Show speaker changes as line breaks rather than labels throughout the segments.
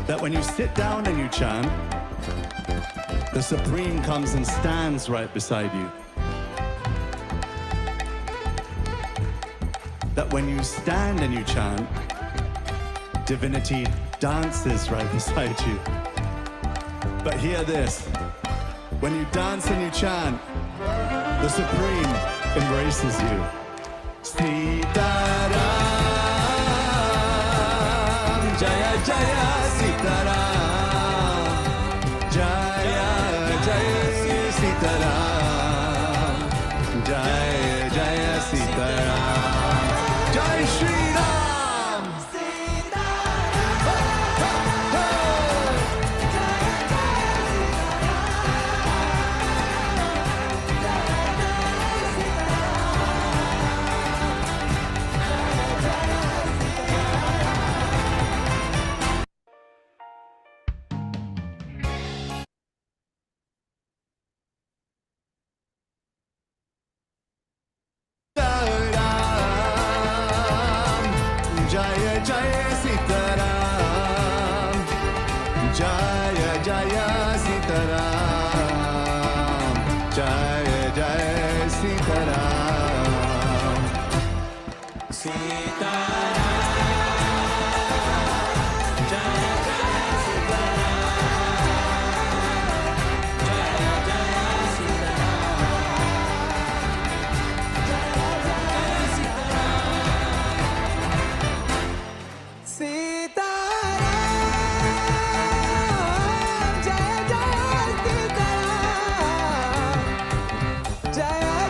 That when you sit down and you chant, the Supreme comes and stands right beside you. That when you stand and you chant, divinity dances right beside you. But hear this, when you dance and you chant, the Supreme embraces you. Sitaram, Jaya Jaya Sitaram, Jaya Jaya Sitaram, Jaya Jaya Sitaram, Jai Shri Ram. Jaya Jaya Sitaram, Jaya Jaya Sitaram, Jaya Jaya Sitaram, Sitaram, Jaya Jaya Sitaram, Jaya Jaya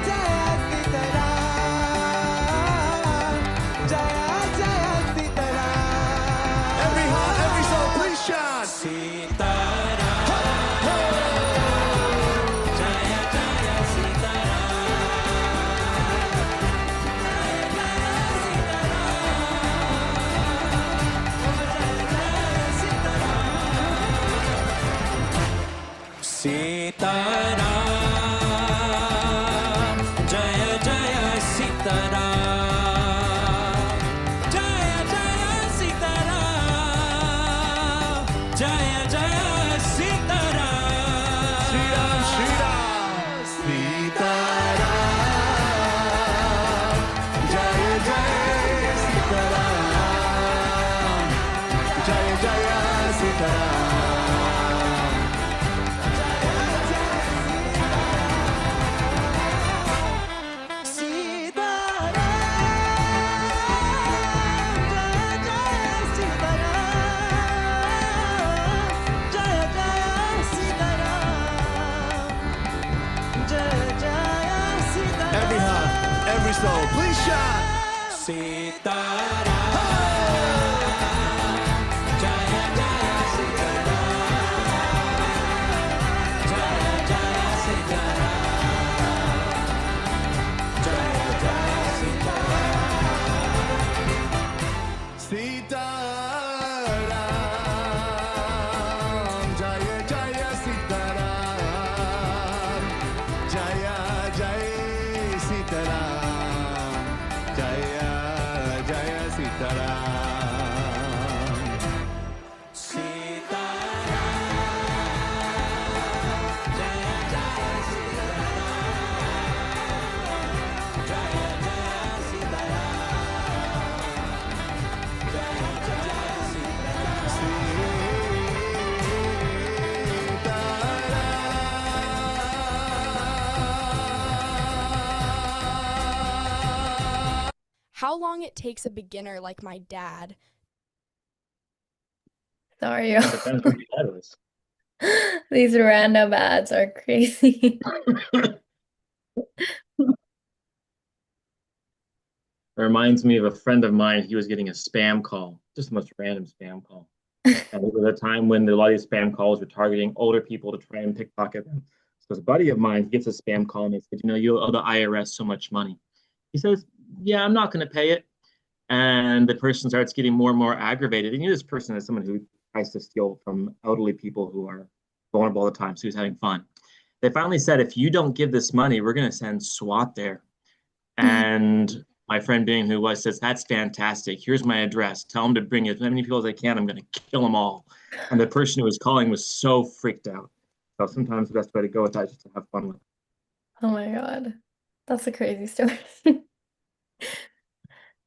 Sitaram, Jaya Jaya Sitaram, Jaya Jaya Sitaram, Jaya Jaya Sitaram, Shri Ram, Shri Ram, Sitaram, Jaya Jaya Sitaram, Jaya Jaya Sitaram. Every heart, every soul, please shout. Sitaram, Jaya Jaya Sitaram, Jaya Jaya Sitaram, Jaya Jaya Sitaram, Sitaram, Jaya Jaya Sitaram, Jaya Jaya Sitaram, Jaya Jaya Sitaram, Sitaram, Jaya Jaya Sitaram, Jaya Jaya Sitaram, Jaya Jaya
How long it takes a beginner like my dad.
Sorry, yo.
Depends what your dad was.
These random ads are crazy.
It reminds me of a friend of mine. He was getting a spam call, just the most random spam call. And it was a time when a lot of these spam calls were targeting older people to try and pickpocket them. So this buddy of mine, he gets a spam call and he said, you know, you owe the IRS so much money. He says, yeah, I'm not going to pay it. And the person starts getting more and more aggravated. And you know, this person is someone who tries to steal from elderly people who are vulnerable all the time. So he was having fun. They finally said, if you don't give this money, we're going to send SWAT there. And My friend being who was says, "That's fantastic. Here's my address. Tell them to bring as many people as they can. I'm going to kill them all." And the person who was calling was so freaked out. So sometimes the best way to go with that is just to have fun with it.
Oh my God. That's a crazy story.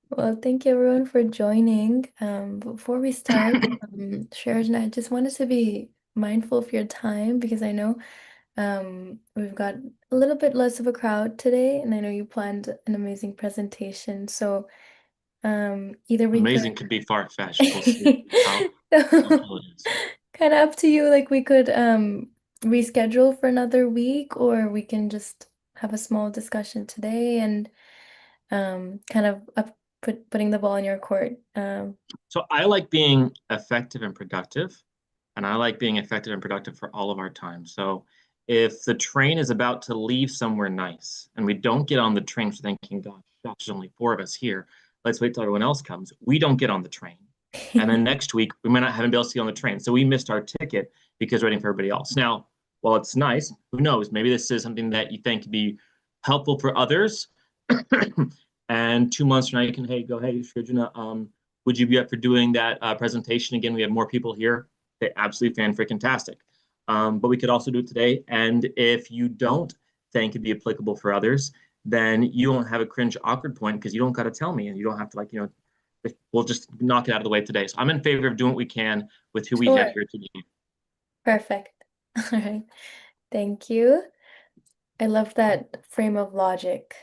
Well, thank you everyone for joining. Before we start, Sherry, I just wanted to be mindful of your time because I know we've got a little bit less of a crowd today, and I know you planned an amazing presentation. So either we
Amazing
could
could be far-fetched. We'll see how
so
helpful it is.
kind of up to you. Like we could reschedule for another week, or we can just have a small discussion today and kind of putting the ball in your court.
So I like being effective and productive, and I like being effective and productive for all of our time. So if the train is about to leave somewhere nice and we don't get on the train for thinking, gosh, there's only four of us here. Let's wait till everyone else comes. We don't get on the train. And then next week, we might not have been able to see on the train. So we missed our ticket because we're waiting for everybody else. Now, while it's nice, who knows? Maybe this is something that you think could be helpful for others. And 2 months from now, you can, hey, Arjuna, would you be up for doing that presentation again? We have more people here. They absolutely fan-freaking-tastic. But we could also do it today. And if you don't think it'd be applicable for others, then you won't have a cringe awkward point because you don't got to tell me and you don't have to we'll just knock it out of the way today. So I'm in favor of doing what we can with who we have
Sure.
here today.
Perfect. All right. Thank you. I love that frame of logic,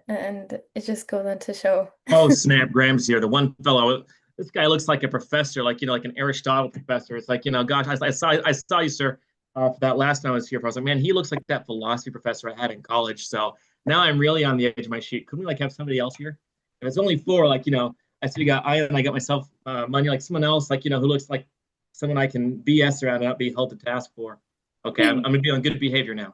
and it just goes on to show.
Oh, snap, Graham's here. The one fellow, this guy looks like a professor, like an Aristotle professor. It's like, gosh, I saw you, sir, for that last time I was here. I was like, man, he looks like that philosophy professor I had in college. So now I'm really on the edge of my seat. Couldn't we have somebody else here? If it's only four, I see we got Ian and I got myself money, like someone else, who looks like someone I can BS around and not be held to task for. Okay, I'm gonna be on good behavior now.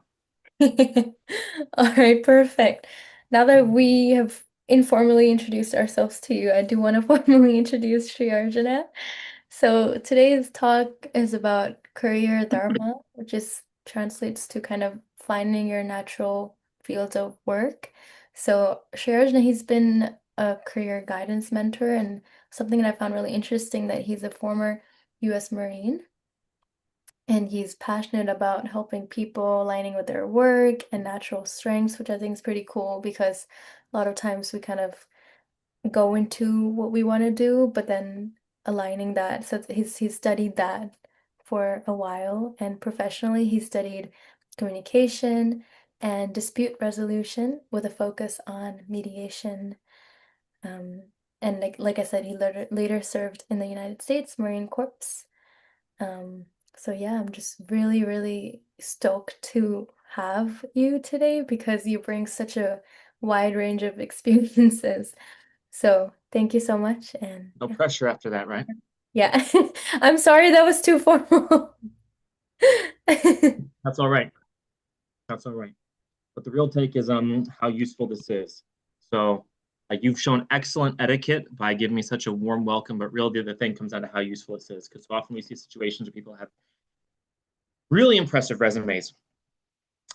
All right, perfect. Now that we have informally introduced ourselves to you, I do want to formally introduce Sri Arjuna. So today's talk is about career dharma, which is translates to kind of finding your natural field of work. So Sri Arjuna, he's been a career guidance mentor, and something that I found really interesting that he's a former U.S. Marine. And he's passionate about helping people aligning with their work and natural strengths, which I think is pretty cool because a lot of times we kind of go into what we want to do, but then aligning that. So he's studied that for a while, and professionally he studied communication and dispute resolution with a focus on mediation. Um, and like I said, he later served in the United States Marine Corps. Um, so yeah, I'm just really, really stoked to have you today because you bring such a wide range of experiences. So thank you so much. And
No pressure after that, right?
yeah, I'm sorry that was too formal.
That's all right. That's all right. But the real take is how useful this is. So you've shown excellent etiquette by giving me such a warm welcome, but really the thing comes down to how useful this is. Because so often we see situations where people have really impressive resumes.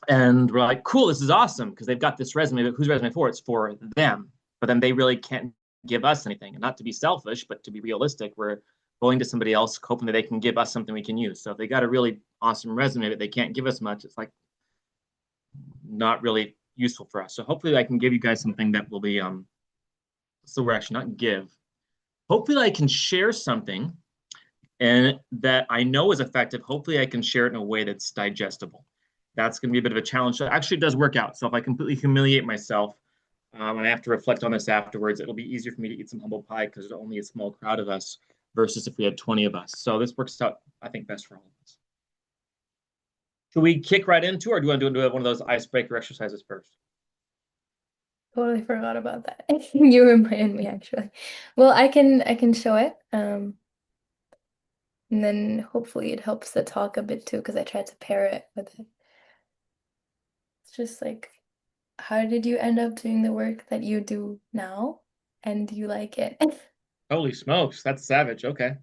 And we're like, cool, this is awesome because they've got this resume, but whose resume for? It's for them. But then they really can't give us anything. And not to be selfish, but to be realistic, we're going to somebody else hoping that they can give us something we can use. So if they got a really awesome resume, but they can't give us much, it's like not really useful for us. So hopefully I can give you guys something that will be so we're actually not give. Hopefully I can share something and that I know is effective. Hopefully I can share it in a way that's digestible. That's going to be a bit of a challenge. So actually it does work out. So if I completely humiliate myself and I have to reflect on this afterwards, it'll be easier for me to eat some humble pie because there's only a small crowd of us versus if we had 20 of us. So this works out, I think, best for all of us. Should we kick right into, or do you want to do one of those icebreaker exercises first?
Totally forgot about that. You reminded me actually. Well, I can show it. And then hopefully it helps the talk a bit too, because I tried to pair it with it. It's just like, how did you end up doing the work that you do now? And do you like it?
Holy smokes, that's savage. Okay.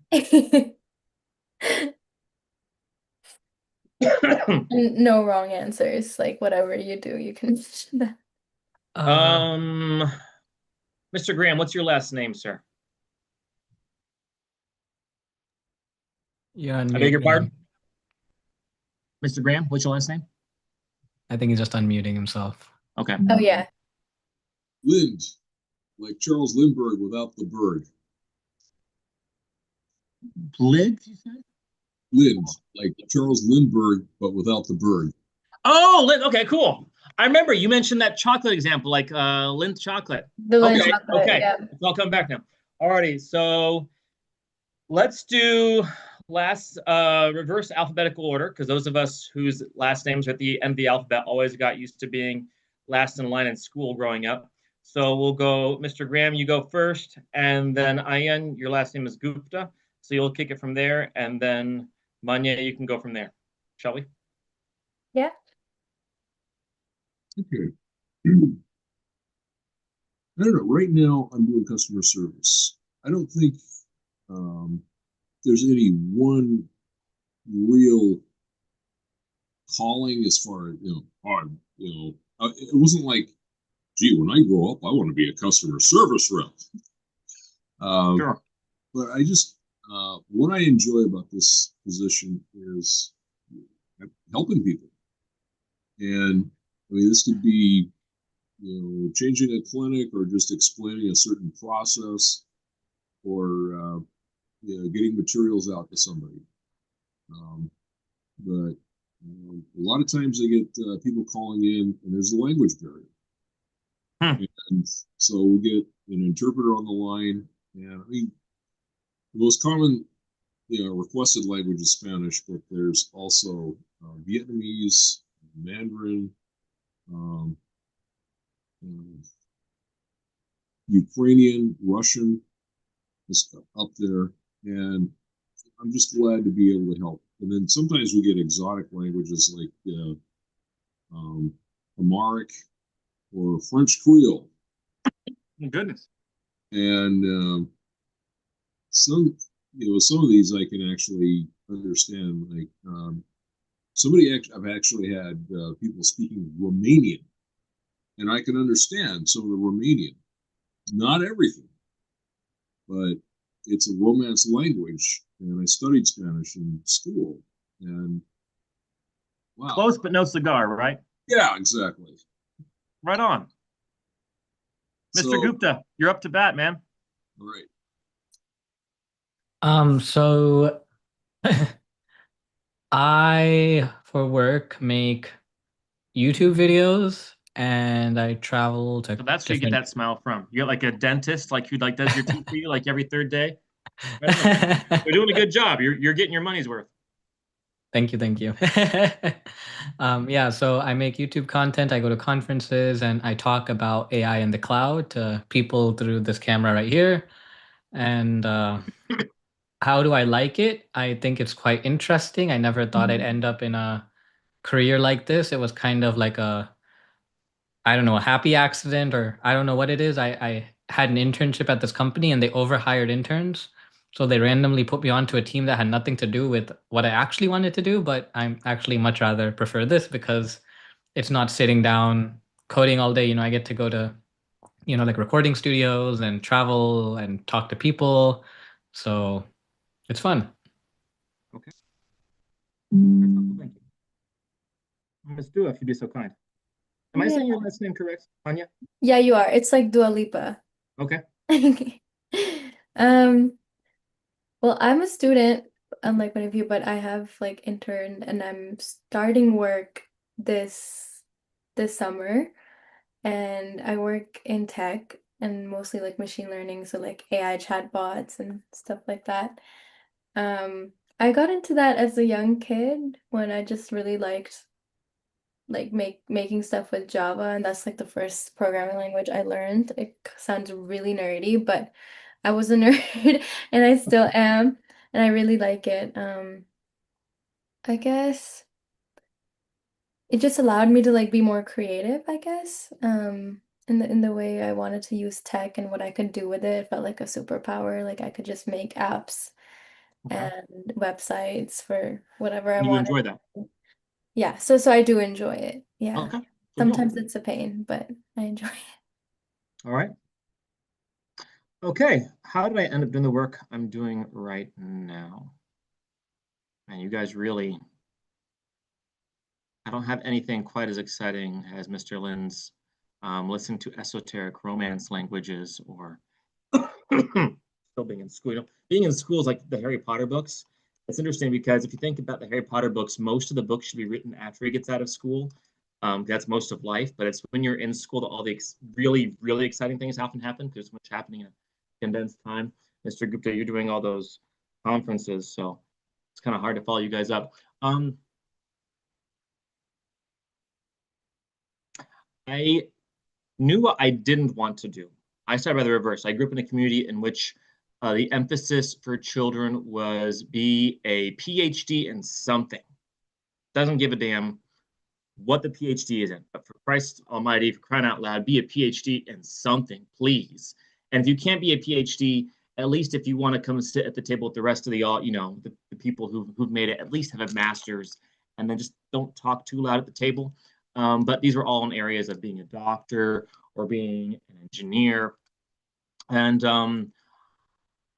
No wrong answers. Like whatever you do, you can mention that.
Maybe Mr. Graham, what's your last name, sir?
You're
I
on
beg
mute,
your pardon?
man.
Mr. Graham, what's your last name?
I think he's just unmuting himself.
Okay.
Oh yeah.
Lind, like Charles Lindbergh without the bird.
Blid, you said?
Lind, like Charles Lindbergh, but without the bird.
Oh, Lind. Okay, cool. I remember you mentioned that chocolate example, like Lindt chocolate.
The Lindt
Okay,
chocolate,
okay.
yeah.
I'll come back now. Alrighty, so let's do last reverse alphabetical order, because those of us whose last names are at the end of the alphabet always got used to being last in line in school growing up. So we'll go, Mr. Graham, you go first, and then Ayan, your last name is Gupta, so you'll kick it from there, and then Manya, you can go from there. Shall we?
Yeah.
Okay. I don't know. Right now, I'm doing customer service. I don't think there's any one real calling as far as it wasn't like, gee, when I grow up, I want to be a customer service rep.
Sure.
But I just what I enjoy about this position is helping people, and I mean this could be changing a clinic or just explaining a certain process or getting materials out to somebody. But a lot of times I get people calling in, and there's a language barrier. And so we'll get an interpreter on the line, and I mean, the most common, requested language is Spanish, but there's also Vietnamese, Mandarin, um, Ukrainian, Russian is up there, and I'm just glad to be able to help. And then sometimes we get exotic languages like Amharic or French Creole.
Goodness.
And some of these I can actually understand. Like I've actually had people speaking Romanian, and I can understand some of the Romanian. Not everything, but it's a Romance language, and I studied Spanish in school. And wow,
Close but no cigar, right?
yeah, exactly.
Right on. Mr.
So,
Gupta, you're up to bat, man.
all right.
So I, for work, make YouTube videos and I travel to
So that's where you get that smile from. You got like a dentist, like who like does your teeth for you like every third day. Right on. You're doing a good job. You're getting your money's worth.
Thank you, thank you. Yeah, so I make YouTube content, I go to conferences, and I talk about AI in the cloud to people through this camera right here. And how do I like it? I think it's quite interesting. I never thought I'd end up in a career like this. It was kind of like I don't know, a happy accident, or I don't know what it is. I had an internship at this company and they overhired interns. So they randomly put me onto a team that had nothing to do with what I actually wanted to do, but I'm actually much rather prefer this because it's not sitting down coding all day. I get to go to, like recording studios and travel and talk to people. So it's fun.
Okay. Thank you. Ms. Dua, if you'd be so kind. Am I saying your last name correct, Anya?
Yeah, you are. It's like Dua Lipa.
Okay.
Well, I'm a student, unlike many of you, but I have like interned and I'm starting work this summer, and I work in tech and mostly like machine learning, so like AI chatbots and stuff like that. I got into that as a young kid when I just really liked like making stuff with Java, and that's like the first programming language I learned. It sounds really nerdy, but I was a nerd and I still am, and I really like it. I guess it just allowed me to like be more creative, I guess. In the way I wanted to use tech and what I could do with it. It felt like a superpower. Like I could just make apps
Okay.
and websites for whatever I
You
wanted.
enjoy that.
Yeah, so I do enjoy it. Yeah.
Okay. So
Sometimes it's a pain, but I enjoy it.
All right. Okay, how did I end up doing the work I'm doing right now? And you guys really, I don't have anything quite as exciting as Mr. Lynn's listening to esoteric romance languages or still being in school. You know, being in school is like the Harry Potter books. It's interesting because if you think about the Harry Potter books, most of the books should be written after he gets out of school. That's most of life, but it's when you're in school that all the really, really exciting things often happen because there's much happening in a condensed time. Mr. Gupta, you're doing all those conferences, so it's kind of hard to follow you guys up. I knew what I didn't want to do. I started by the reverse. I grew up in a community in which the emphasis for children was be a PhD in something. Doesn't give a damn what the PhD is in, but for Christ Almighty, for crying out loud, be a PhD in something, please. And if you can't be a PhD, at least if you want to come sit at the table with the rest of the people who've made it, at least have a master's, and then just don't talk too loud at the table. But these were all in areas of being a doctor or being an engineer. And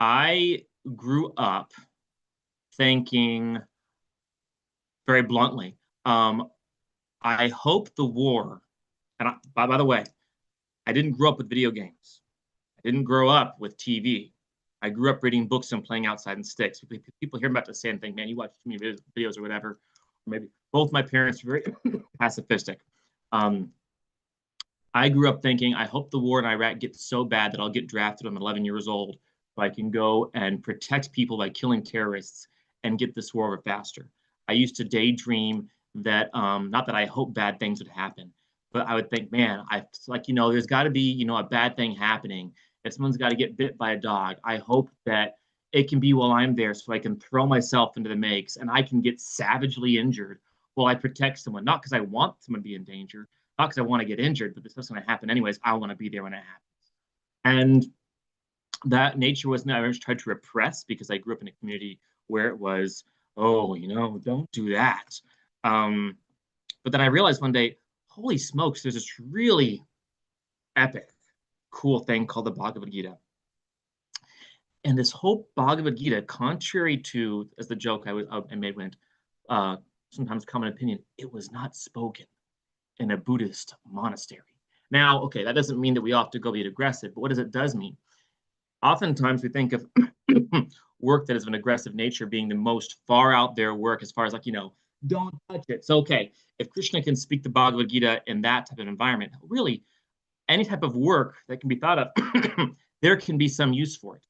I grew up thinking very bluntly, I hope the war, and by the way, I didn't grow up with video games. I didn't grow up with TV. I grew up reading books and playing outside in sticks. People hear about the same thing, man, you watch too many videos or whatever. Or maybe both my parents were very pacifistic. I grew up thinking, I hope the war in Iraq gets so bad that I'll get drafted when I'm 11 years old, so I can go and protect people by killing terrorists and get this war over faster. I used to daydream that, not that I hope bad things would happen, but I would think, man, there's got to be, a bad thing happening. If someone's got to get bit by a dog, I hope that it can be while I'm there so I can throw myself into the makes and I can get savagely injured while I protect someone, not because I want someone to be in danger, not because I want to get injured, but this is going to happen anyways. I want to be there when it happens. And that nature was never tried to repress because I grew up in a community where it was, oh, don't do that. But then I realized one day, holy smokes, there's this really epic, cool thing called the Bhagavad Gita. And this whole Bhagavad Gita, contrary to, as the joke I made went, sometimes common opinion, it was not spoken in a Buddhist monastery. Now, okay, that doesn't mean that we all have to go be aggressive, but what it does mean? Oftentimes we think of work that is of an aggressive nature being the most far out there work as far as don't touch it. So, okay, if Krishna can speak the Bhagavad Gita in that type of environment, really, any type of work that can be thought of, there can be some use for it.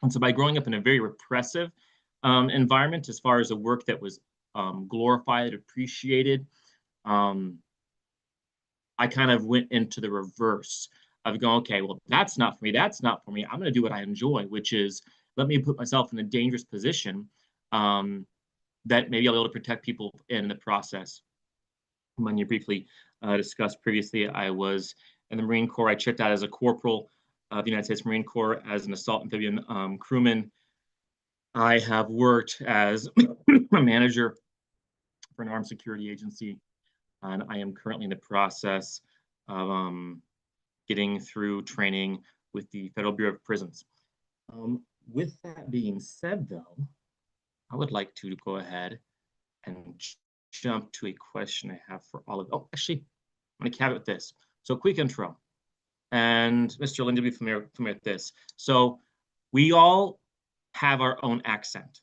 And so by growing up in a very repressive environment, as far as the work that was glorified, appreciated, I kind of went into the reverse of going, okay, well, that's not for me. That's not for me. I'm going to do what I enjoy, which is let me put myself in a dangerous position that maybe I'll be able to protect people in the process. When you briefly discussed previously, I was in the Marine Corps. I checked out as a corporal of the United States Marine Corps as an assault amphibian crewman. I have worked as a manager for an armed security agency, and I am currently in the process of getting through training with the Federal Bureau of Prisons. With that being said, though, I would like to go ahead and jump to a question I have for all of. Oh, actually, I'm going to caveat this. So, quick intro. And Mr. Lynn, you'll be familiar with this. So, we all have our own accent.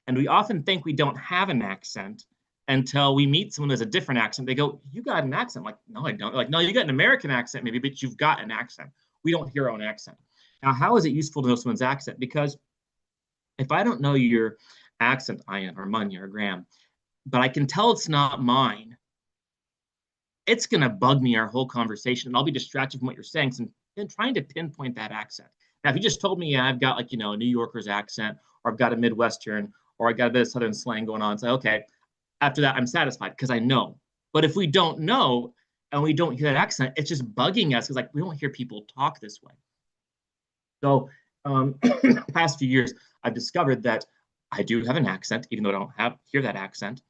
And we often think we don't have an accent until we meet someone who has a different accent. They go, you got an accent. I'm like, no, I don't. Like, no, you got an American accent maybe, but you've got an accent. We don't hear our own accent. Now, how is it useful to know someone's accent? Because if I don't know your accent, Ian or Munya or Graham, but I can tell it's not mine, it's going to bug me our whole conversation, and I'll be distracted from what you're saying and trying to pinpoint that accent. Now, if you just told me, yeah, I've got a New Yorker's accent, or I've got a Midwestern, or I got a bit of Southern slang going on, say, okay, after that, I'm satisfied because I know. But if we don't know and we don't hear that accent, it's just bugging us because we don't hear people talk this way. So the past few years, I've discovered that I do have an accent, even though I don't hear that accent.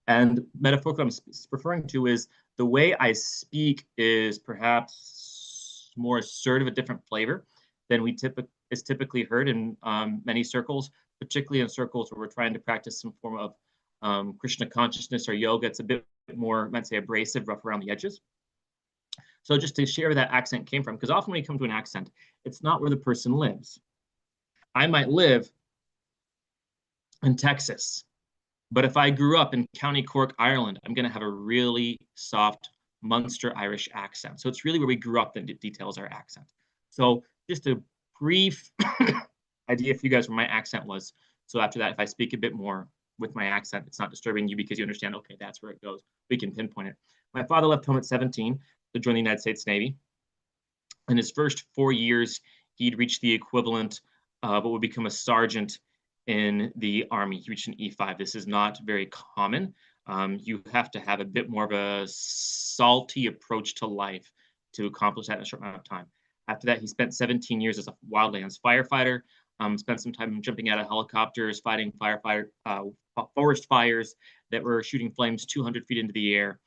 And metaphorically, what I'm referring to is the way I speak is perhaps more assertive, a different flavor than is typically heard in many circles, particularly in circles where we're trying to practice some form of Krishna consciousness or yoga. It's a bit more, I might say, abrasive, rough around the edges. So just to share where that accent came from, because often when you come to an accent, it's not where the person lives. I might live in Texas, but if I grew up in County Cork, Ireland, I'm going to have a really soft Munster Irish accent. So it's really where we grew up that details our accent. So just a brief idea for you guys where my accent was. So after that, if I speak a bit more with my accent, it's not disturbing you because you understand, okay, that's where it goes. We can pinpoint it. My father left home at 17 to join the United States Navy. In his first 4 years, he'd reached the equivalent of what would become a sergeant in the Army. He reached an E5. This is not very common. You have to have a bit more of a salty approach to life to accomplish that in a short amount of time. After that, he spent 17 years as a wildlands firefighter, spent some time jumping out of helicopters, fighting forest fires that were shooting flames 200 feet into the air.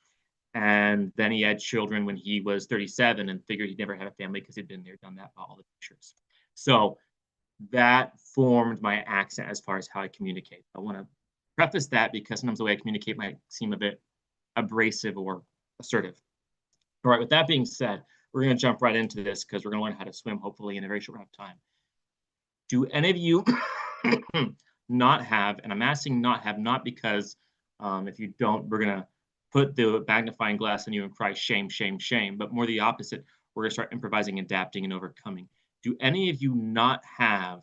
And then he had children when he was 37 and figured he'd never have a family because he'd been there, done that, all the pictures. So that formed my accent as far as how I communicate. I want to preface that because sometimes the way I communicate might seem a bit abrasive or assertive. All right, with that being said, we're going to jump right into this because we're going to learn how to swim, hopefully, in a very short amount of time. Do any of you not have, and I'm asking not have, not because if you don't, we're going to put the magnifying glass on you and cry shame, shame, shame, but more the opposite. We're going to start improvising, adapting, and overcoming. Do any of you not have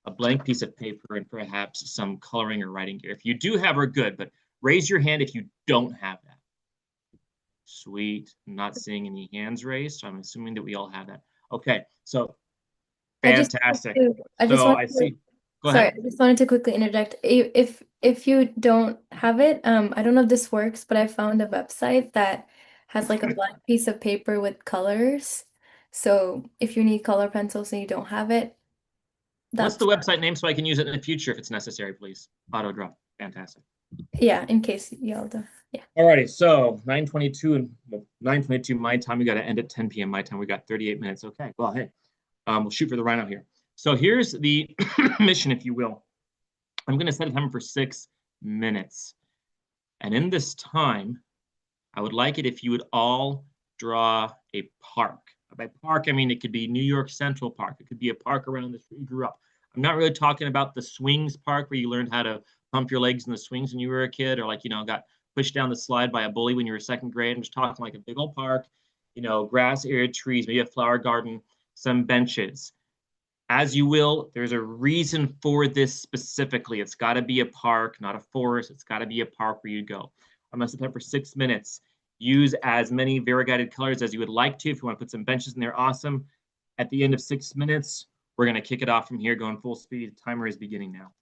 a blank piece of paper and perhaps some coloring or writing gear? If you do have, we're good, but raise your hand if you don't have that. Sweet. I'm not seeing any hands raised, so I'm assuming that we all have that. Okay, so fantastic.
I just
I see. Go
Sorry,
ahead.
I just wanted to quickly interject. If you don't have it, I don't know if this works, but I found a website that has like a blank piece of paper with colors. So if you need color pencils and you don't have it,
What's the
that's
website name so I can use it in the future if it's necessary, please? Auto drop. Fantastic.
yeah, in case y'all do. Yeah.
Alrighty, so 9:22 and 9:22 my time. We got to end at 10 p.m. my time. We got 38 minutes. Okay, well, hey, we'll shoot for the rhino here. So here's the mission, if you will. I'm going to set a timer for 6 minutes. And in this time, I would like it if you would all draw a park. By park, I mean it could be New York Central Park. It could be a park around the street you grew up. I'm not really talking about the swings park where you learned how to pump your legs in the swings when you were a kid, or got pushed down the slide by a bully when you were second grade. I'm just talking like a big old park, grass, area, trees, maybe a flower garden, some benches. As you will, there's a reason for this specifically. It's got to be a park, not a forest. It's got to be a park where you go. I'm going to set time for 6 minutes. Use as many variegated colors as you would like to. If you want to put some benches in there, awesome. At the end of 6 minutes, we're going to kick it off from here, going full speed. The timer is beginning now.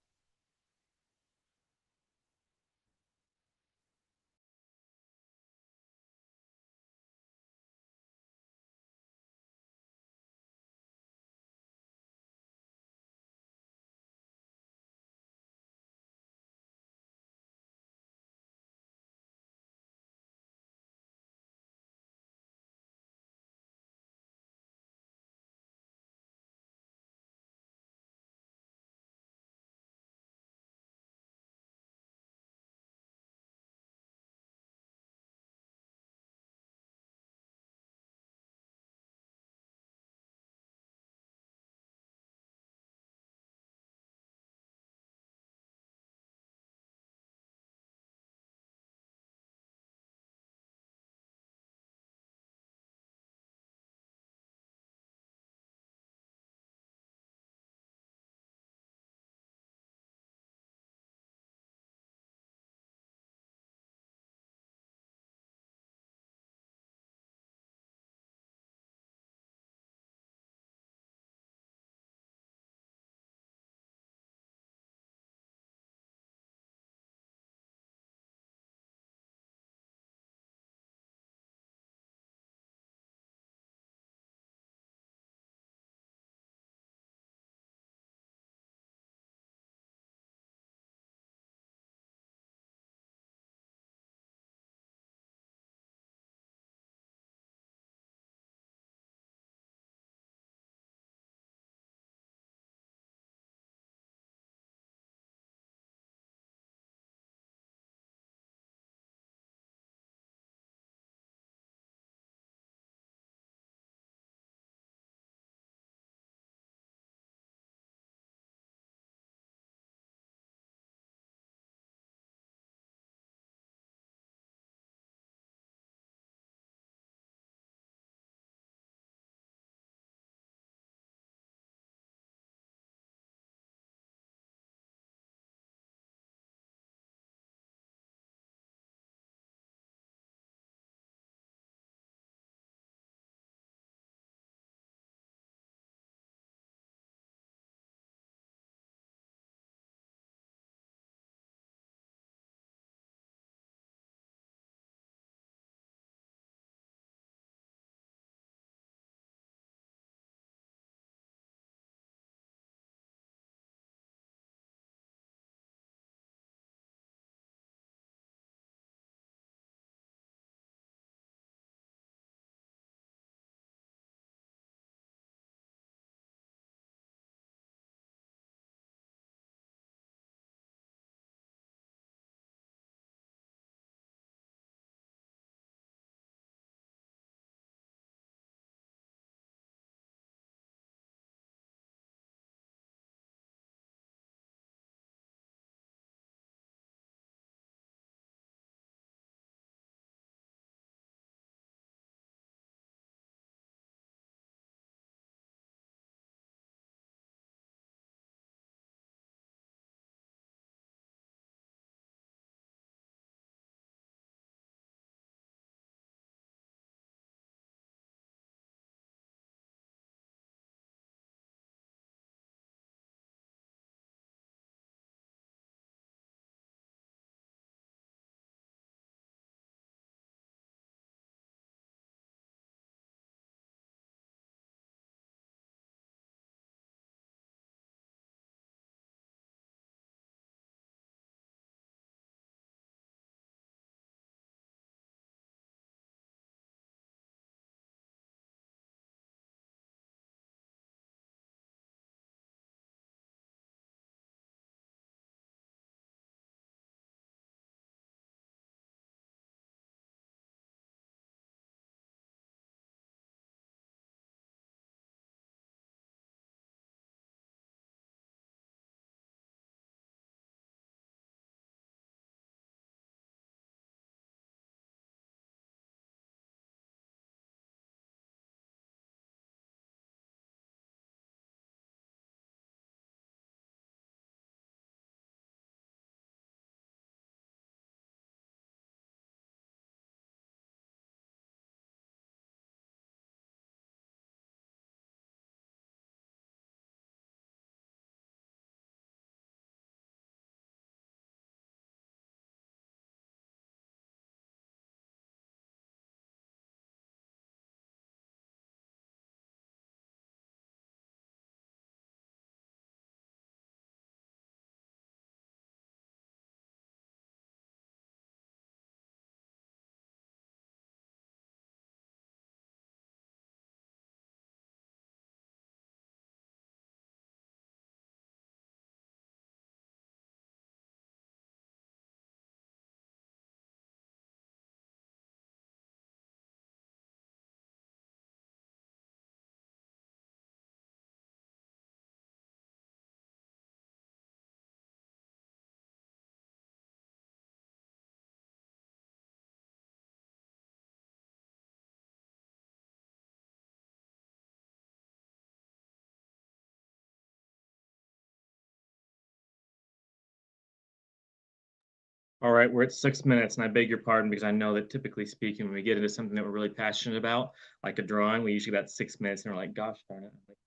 All right, we're at 6 minutes, and I beg your pardon because I know that typically speaking, when we get into something that we're really passionate about, like a drawing, we usually got 6 minutes, and we're like, gosh darn it, I'm like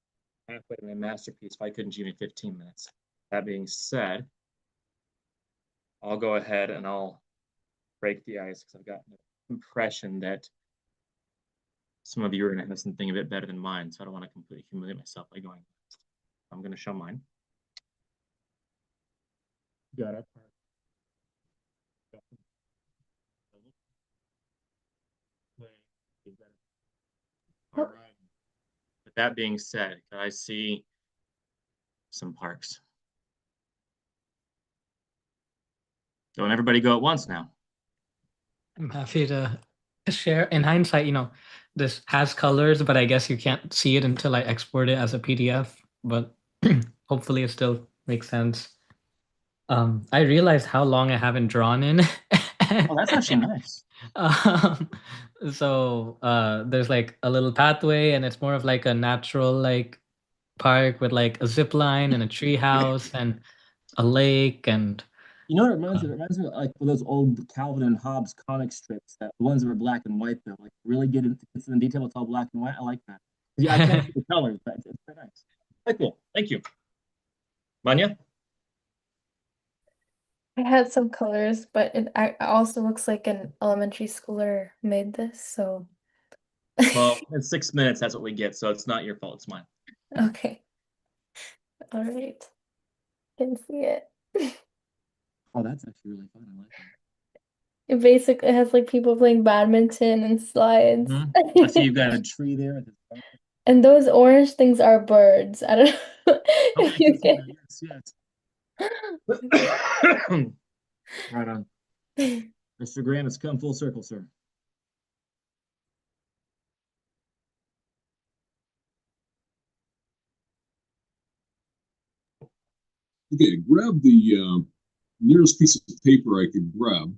halfway to my masterpiece. If I couldn't give me 15 minutes. That being said, I'll go ahead and I'll break the ice because I've got an impression that some of you are going to have something a bit better than mine, so I don't want to completely humiliate myself by going last. I'm going to show mine. Got it. All right. With that being said, I see some parks. Don't everybody go at once now.
I'm happy to share. In hindsight, this has colors, but I guess you can't see it until I export it as a PDF. But hopefully it still makes sense. I realized how long I haven't drawn in.
Oh, that's actually nice.
So there's like a little pathway, and it's more of like a natural like park with like a zip line and a tree house and a lake and
You know what it reminds me? It reminds me of like those old Calvin and Hobbes comic strips, that the ones that were black and white though. Like really get into the detail. It's all black and white. I like that. Yeah, I can't see the colors, but it's very nice. Very cool. Thank you. Manya?
I had some colors, but it also looks like an elementary schooler made this, so
Well, in 6 minutes, that's what we get. So it's not your fault. It's mine.
okay. All right. Can see it.
Oh, that's actually really fun. I like that.
It basically has like people playing badminton and slides.
I see you've got a tree there.
And those orange things are birds. I don't know
Oh,
if you get.
yes, yes. Right on. Mr. Grant, it's come full circle, sir.
Okay, grab the nearest piece of paper I could grab.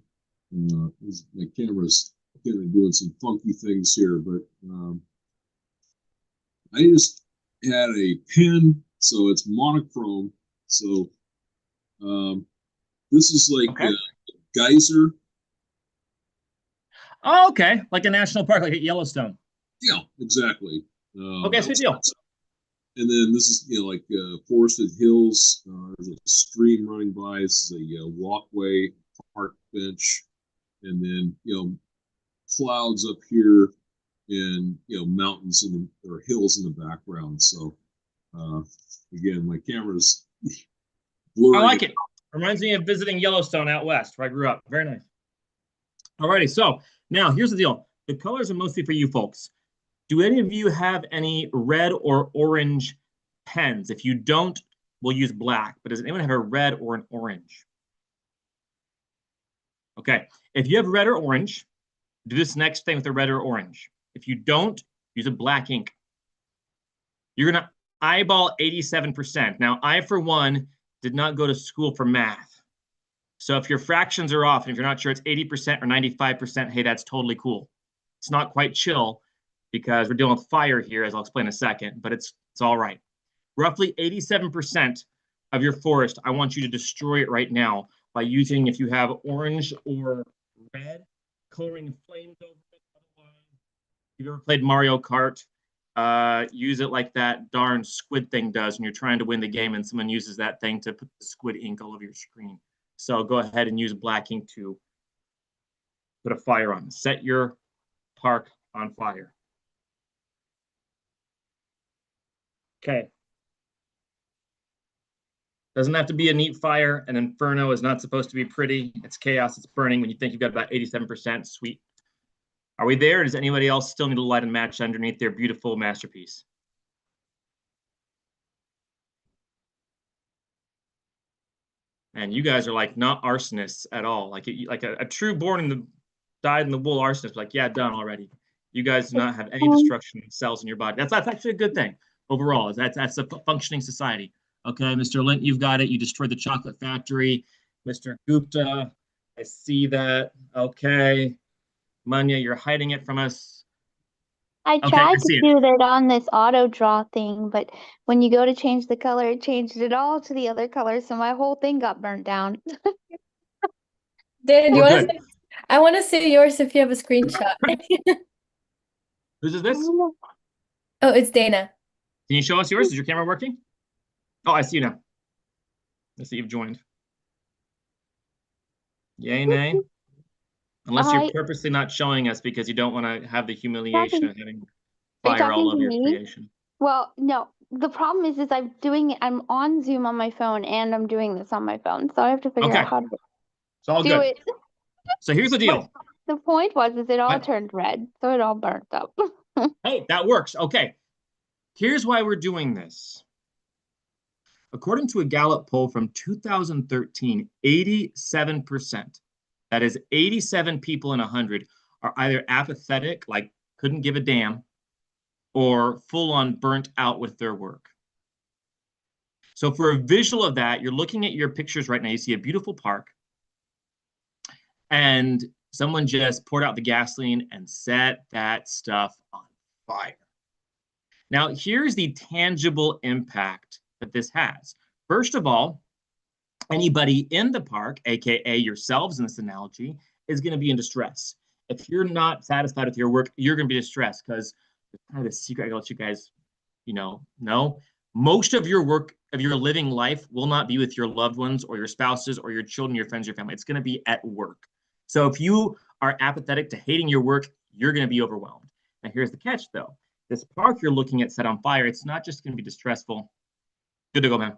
My camera's kind of doing some funky things here, but I just had a pen, so it's monochrome. So this is like
Okay.
a geyser.
Oh, okay. Like a national park, like at Yellowstone.
Yeah, exactly.
Okay, sweet deal.
And then this is, like forested hills. There's a stream running by. This is a walkway, park bench, and then clouds up here, and mountains or hills in the background. So again, my camera's blurring.
I like it. Reminds me of visiting Yellowstone out west, where I grew up. Very nice. Alrighty, so now here's the deal. The colors are mostly for you folks. Do any of you have any red or orange pens? If you don't, we'll use black. But does anyone have a red or an orange? Okay, if you have red or orange, do this next thing with a red or orange. If you don't, use a black ink. You're gonna eyeball 87%. Now, I, for one, did not go to school for math. So if your fractions are off, and if you're not sure it's 80% or 95%, hey, that's totally cool. It's not quite chill because we're dealing with fire here, as I'll explain in a second, but it's all right. Roughly 87% of your forest, I want you to destroy it right now by using, if you have orange or red, coloring flames over it. If you've ever played Mario Kart, use it like that darn squid thing does when you're trying to win the game and someone uses that thing to put the squid ink all over your screen. So go ahead and use black ink to put a fire on. Set your park on fire. Okay. Doesn't have to be a neat fire. An inferno is not supposed to be pretty. It's chaos. It's burning when you think you've got about 87%. Sweet. Are we there? Or does anybody else still need a light and match underneath their beautiful masterpiece? And you guys are like not arsonists at all. Like a true born in the dyed in the wool arsonist. Like, yeah, done already. You guys do not have any destruction of cells in your body. That's actually a good thing overall. That's a functioning society. Okay, Mr. Lint, you've got it. You destroyed the chocolate factory. Mr. Gupta, I see that. Okay. Manya, you're hiding it from us.
I tried to do that on this auto draw thing, but when you go to change the color, it changed it all to the other color, so my whole thing got burnt down.
Dan, do you
We're
want
good.
to? I want to see yours if you have a screenshot.
Whose is this?
Oh, it's Dana.
Can you show us yours? Is your camera working? Oh, I see you now. I see you've joined. Yay, nay? Unless you're
I
purposely not showing us because you don't want to have the humiliation
talking.
of having
Are you
fire all
talking to
over your
me?
creation.
Well, no. The problem is I'm on Zoom on my phone and I'm doing this on my phone, so I have to figure
Okay.
out how to
It's all
do
good.
it.
So here's the deal.
The point was, is it all
What?
turned red, so it all burnt up.
Hey, that works. Okay. Here's why we're doing this. According to a Gallup poll from 2013, 87%, that is 87 people in 100, are either apathetic, like couldn't give a damn, or full on burnt out with their work. So for a visual of that, you're looking at your pictures right now. You see a beautiful park, and someone just poured out the gasoline and set that stuff on fire. Now, here's the tangible impact that this has. First of all, anybody in the park, aka yourselves in this analogy, is going to be in distress. If you're not satisfied with your work, you're going to be distressed because it's kind of a secret. I gotta let you guys, know. Most of your work, of your living life, will not be with your loved ones or your spouses or your children, your friends, your family. It's going to be at work. So if you are apathetic to hating your work, you're going to be overwhelmed. Now, here's the catch, though. This park you're looking at set on fire, it's not just going to be distressful. Good to go, man.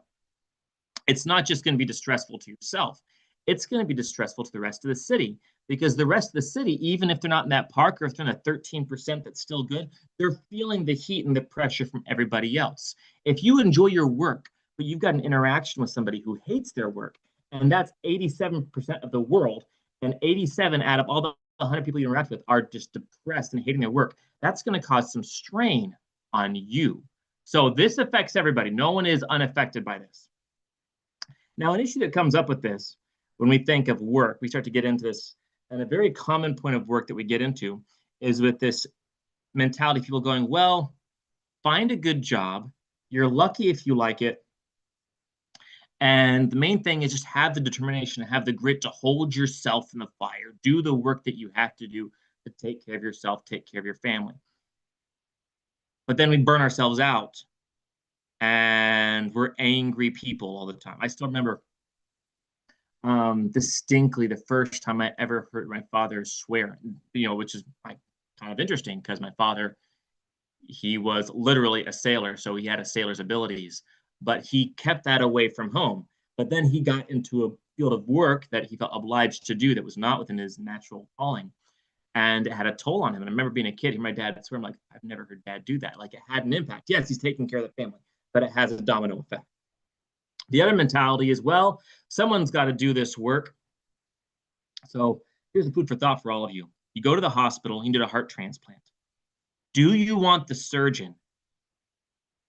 It's not just going to be distressful to yourself. It's going to be distressful to the rest of the city, because the rest of the city, even if they're not in that park or if they're in a 13% that's still good, they're feeling the heat and the pressure from everybody else. If you enjoy your work, but you've got an interaction with somebody who hates their work, and that's 87% of the world, and 87 out of all the 100 people you interact with are just depressed and hating their work, that's going to cause some strain on you. So this affects everybody. No one is unaffected by this. Now, an issue that comes up with this, when we think of work, we start to get into this, and a very common point of work that we get into is with this mentality, people going, well, find a good job. You're lucky if you like it. And the main thing is just have the determination, have the grit to hold yourself in the fire, do the work that you have to do to take care of yourself, take care of your family. But then we burn ourselves out and we're angry people all the time. I still remember distinctly the first time I ever heard my father swear, which is kind of interesting because my father, he was literally a sailor, so he had a sailor's abilities, but he kept that away from home. But then he got into a field of work that he felt obliged to do that was not within his natural calling, and it had a toll on him. And I remember being a kid, hearing my dad swear, I'm like, I've never heard dad do that. Like, it had an impact. Yes, he's taking care of the family, but it has a domino effect. The other mentality is, well, someone's got to do this work. So here's the food for thought for all of you. You go to the hospital, you need a heart transplant. Do you want the surgeon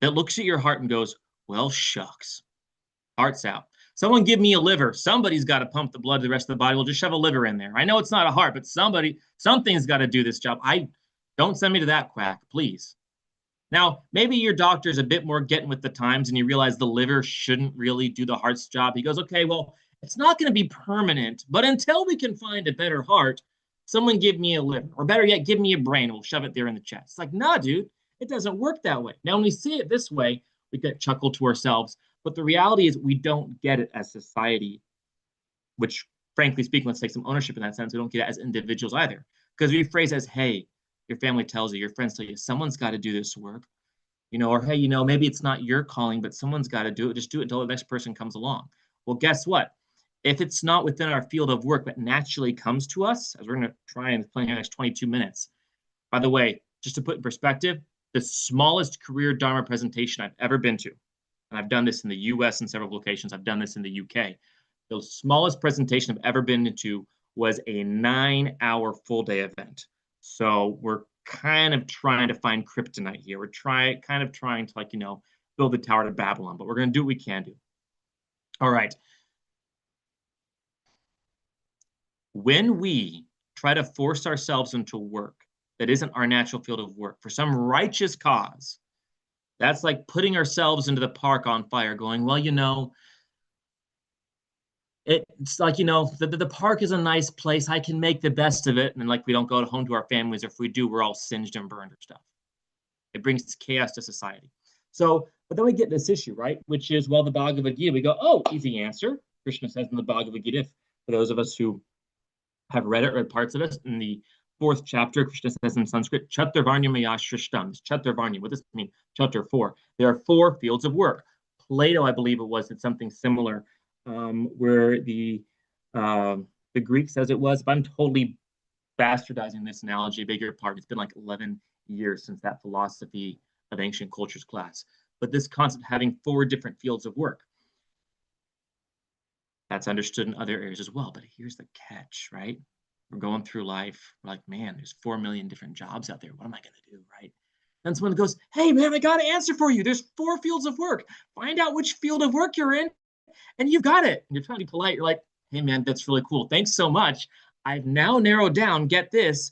that looks at your heart and goes, well, shucks, heart's out. Someone give me a liver. Somebody's got to pump the blood to the rest of the body. We'll just shove a liver in there. I know it's not a heart, but something's got to do this job. Don't send me to that quack, please. Now, maybe your doctor's a bit more getting with the times and you realize the liver shouldn't really do the heart's job. He goes, okay, well, it's not going to be permanent, but until we can find a better heart, someone give me a liver, or better yet, give me a brain and we'll shove it there in the chest. It's like, nah, dude, it doesn't work that way. Now, when we see it this way, we get chuckle to ourselves, but the reality is we don't get it as society, which frankly speaking, let's take some ownership in that sense. We don't get it as individuals either, because we phrase as, hey, your family tells you, your friends tell you, someone's got to do this work, or hey, maybe it's not your calling, but someone's got to do it. Just do it until the next person comes along. Well, guess what? If it's not within our field of work, but naturally comes to us, as we're going to try and play in the next 22 minutes. By the way, just to put in perspective, the smallest career Dharma presentation I've ever been to, and I've done this in the US in several locations, I've done this in the UK. The smallest presentation I've ever been to was a 9-hour full day event. So we're kind of trying to find kryptonite here. We're trying to build the Tower to Babylon, but we're going to do what we can do. All right. When we try to force ourselves into work that isn't our natural field of work for some righteous cause, that's like putting ourselves into the park on fire going, well, it's like, the park is a nice place. I can make the best of it. And like, we don't go home to our families. If we do, we're all singed and burned or stuff. It brings chaos to society. So, but then we get this issue, right? Which is, well, the Bhagavad Gita, we go, oh, easy answer. Krishna says in the Bhagavad Gita, for those of us who have read parts of it, in the 4th chapter, Krishna says in Sanskrit, Chaturvarnya Maya Shrishtam. Chaturvarnya, what does this mean? Chatur, 4. There are 4 fields of work. Plato, I believe it was, did something similar, where the Greek says it was, but I'm totally bastardizing this analogy, beg your pardon. It's been like 11 years since that philosophy of ancient cultures class. But this concept of having 4 different fields of work, that's understood in other areas as well. But here's the catch, right? We're going through life. We're like, man, there's 4 million different jobs out there. What am I going to do, right? And someone goes, hey, man, I got an answer for you. There's 4 fields of work. Find out which field of work you're in, and you've got it. And you're trying to be polite. You're like, hey, man, that's really cool. Thanks so much. I've now narrowed down, get this,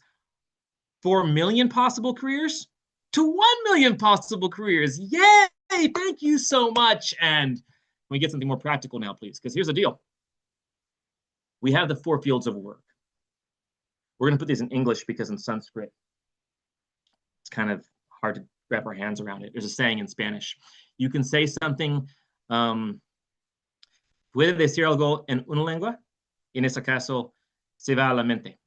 4 million possible careers to 1 million possible careers. Yay! Thank you so much. And can we get something more practical now, please? Because here's the deal. We have the 4 fields of work. We're going to put these in English because in Sanskrit, it's kind of hard to wrap our hands around it. There's a saying in Spanish. You can say something, puede decir algo en una lengua, y en ese caso se va a la mente.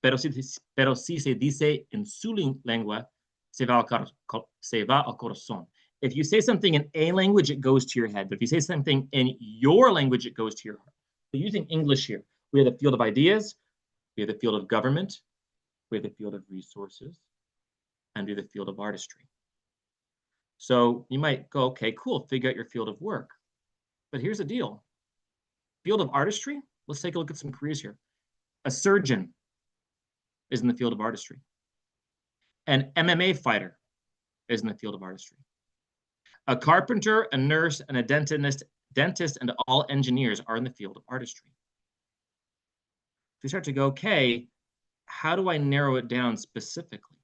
Pero si se dice en su lengua, se va al corazón. If you say something in a language, it goes to your head. But if you say something in your language, it goes to your heart. So using English here, we have the field of ideas, we have the field of government, we have the field of resources, and we have the field of artistry. So you might go, okay, cool, figure out your field of work. But here's the deal. Field of artistry, let's take a look at some careers here. A surgeon is in the field of artistry. An MMA fighter is in the field of artistry. A carpenter, a nurse, and a dentist, and all engineers are in the field of artistry. If we start to go, okay, how do I narrow it down specifically?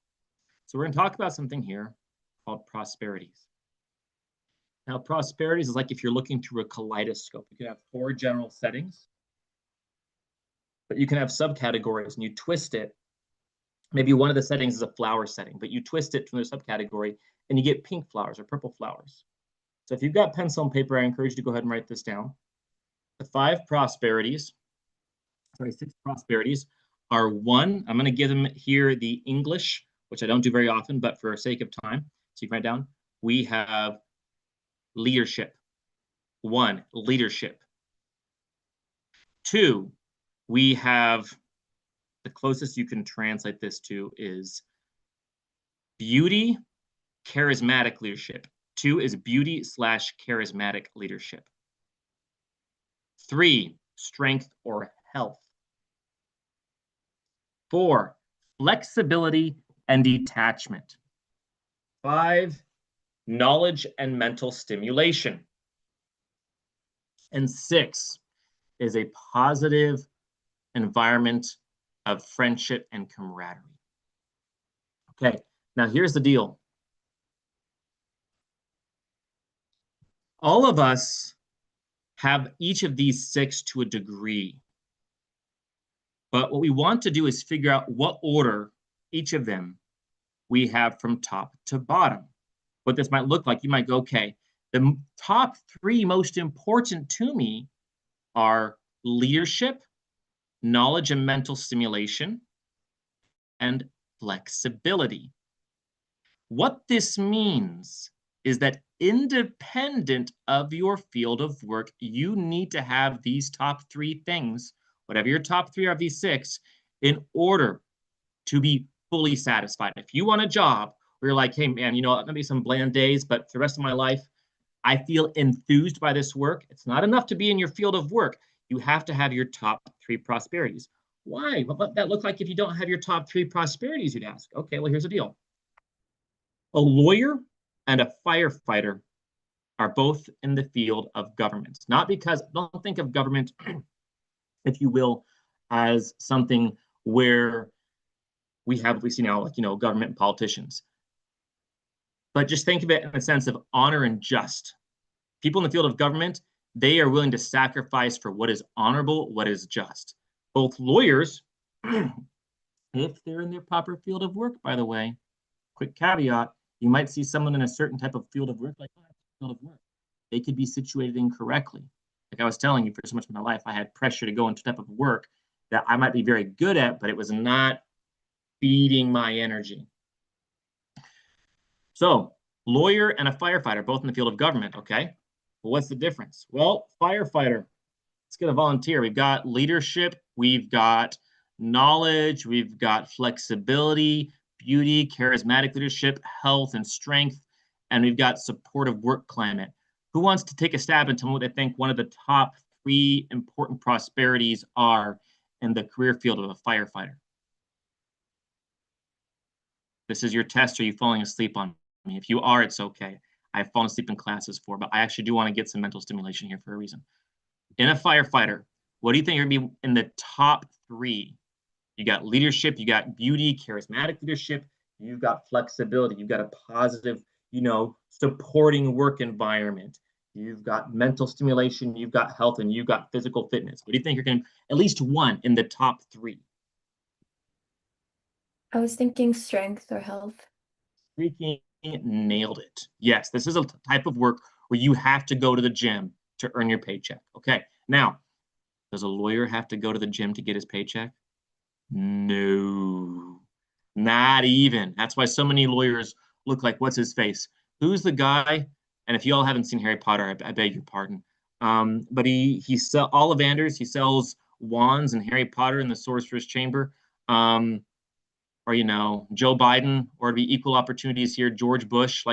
So we're going to talk about something here called prosperities. Now, prosperities is like if you're looking through a kaleidoscope. You can have 4 general settings, but you can have subcategories, and you twist it. Maybe one of the settings is a flower setting, but you twist it from the subcategory, and you get pink flowers or purple flowers. So if you've got pencil and paper, I encourage you to go ahead and write this down. The 6 prosperities are 1. I'm going to give them here the English, which I don't do very often, but for sake of time, so you can write down, we have leadership. 1, leadership. 2, we have, the closest you can translate this to is beauty, charismatic leadership. 2 is beauty / charismatic leadership. 3, strength or health. 4, flexibility and detachment. 5, knowledge and mental stimulation. And 6 is a positive environment of friendship and camaraderie. Okay, now here's the deal. All of us have each of these 6 to a degree. But what we want to do is figure out what order each of them we have from top to bottom. What this might look like, you might go, okay, the top 3 most important to me are leadership, knowledge and mental stimulation, and flexibility. What this means is that independent of your field of work, you need to have these top 3 things, whatever your top 3 are of these 6, in order to be fully satisfied. If you want a job where you're like, hey, man, you know, maybe some bland days, but for the rest of my life, I feel enthused by this work. It's not enough to be in your field of work. You have to have your top 3 prosperities. Why? What would that look like if you don't have your top 3 prosperities, you'd ask? Okay, well, here's the deal. A lawyer and a firefighter are both in the field of government. Not because, don't think of government, if you will, as something where we see now, like, you know, government and politicians. But just think of it in the sense of honor and just. People in the field of government, they are willing to sacrifice for what is honorable, what is just. Both lawyers, if they're in their proper field of work, by the way, quick caveat, you might see someone in a certain type of field of work, like field of work. They could be situated incorrectly. Like I was telling you, for so much of my life, I had pressure to go into a type of work that I might be very good at, but it was not feeding my energy. So, lawyer and a firefighter, both in the field of government, okay? Well, what's the difference? Well, firefighter, let's get a volunteer. We've got leadership, we've got knowledge, we've got flexibility, beauty, charismatic leadership, health and strength, and we've got supportive work climate. Who wants to take a stab and tell me what they think one of the top 3 important prosperities are in the career field of a firefighter? This is your test. Are you falling asleep on me? If you are, it's okay. I've fallen asleep in classes before, but I actually do want to get some mental stimulation here for a reason. In a firefighter, what do you think are going to be in the top 3? You got leadership, you got beauty, charismatic leadership, you've got flexibility, you've got a positive, supporting work environment, you've got mental stimulation, you've got health, and you've got physical fitness. What do you think you're going to, at least one in the top 3?
I was thinking strength or health.
Freaking nailed it. Yes, this is a type of work where you have to go to the gym to earn your paycheck. Okay, now, does a lawyer have to go to the gym to get his paycheck? No, not even. That's why so many lawyers look like, what's his face? Who's the guy? And if you all haven't seen Harry Potter, I beg your pardon. But he sells Ollivanders. He sells wands and Harry Potter in the Sorcerer's Chamber. Or Joe Biden, or to be equal opportunities here, George Bush.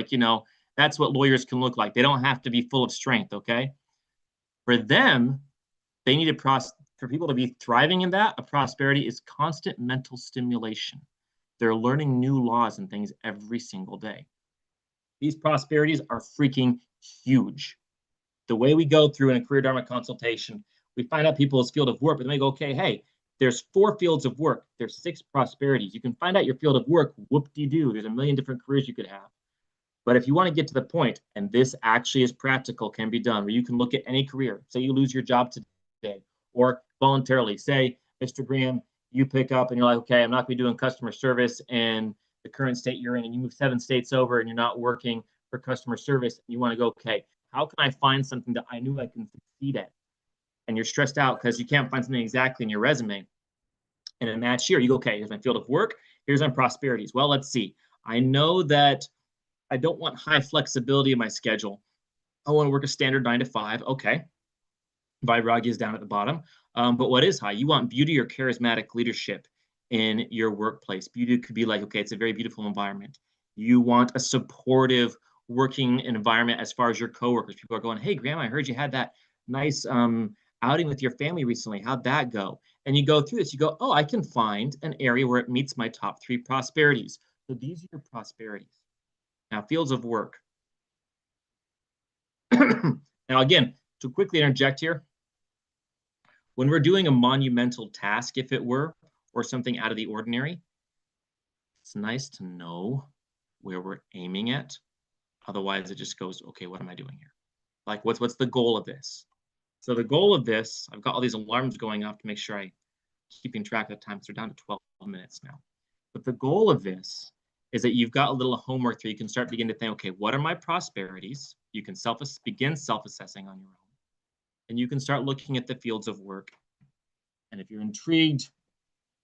That's what lawyers can look like. They don't have to be full of strength. Okay, for them, they need for people to be thriving in that, a prosperity is constant mental stimulation. They're learning new laws and things every single day. These prosperities are freaking huge. The way we go through in a career Dharma consultation, we find out people's field of work, but then we go, okay, hey, there's 4 fields of work. There's 6 prosperities. You can find out your field of work, whoop-de-doo. There's a million different careers you could have. But if you want to get to the point, and this actually is practical, can be done, where you can look at any career. Say you lose your job today, or voluntarily. Say, Mr. Graham, you pick up and you're like, okay, I'm not going to be doing customer service in the current state you're in, and you move 7 states over and you're not working for customer service. And you want to go, okay, how can I find something that I knew I can succeed at? And you're stressed out because you can't find something exactly in your resume. And in that year, you go, okay, here's my field of work. Here's my prosperities. Well, let's see. I know that I don't want high flexibility in my schedule. I want to work a standard 9 to 5. Okay. Vairagya is down at the bottom. But what is high? You want beauty or charismatic leadership in your workplace. Beauty could be like, okay, it's a very beautiful environment. You want a supportive working environment as far as your coworkers. People are going, hey, Graham, I heard you had that nice outing with your family recently. How'd that go? And you go through this, you go, oh, I can find an area where it meets my top 3 prosperities. So these are your prosperities. Now, fields of work. Now, again, to quickly interject here, when we're doing a monumental task, if it were, or something out of the ordinary, it's nice to know where we're aiming at. Otherwise, it just goes, okay, what am I doing here? Like, what's the goal of this? So the goal of this, I've got all these alarms going off to make sure I'm keeping track of the time. So we're down to 12 minutes now. But the goal of this is that you've got a little homework there. You can begin to think, okay, what are my prosperities? You can begin self-assessing on your own. And you can start looking at the fields of work. And if you're intrigued,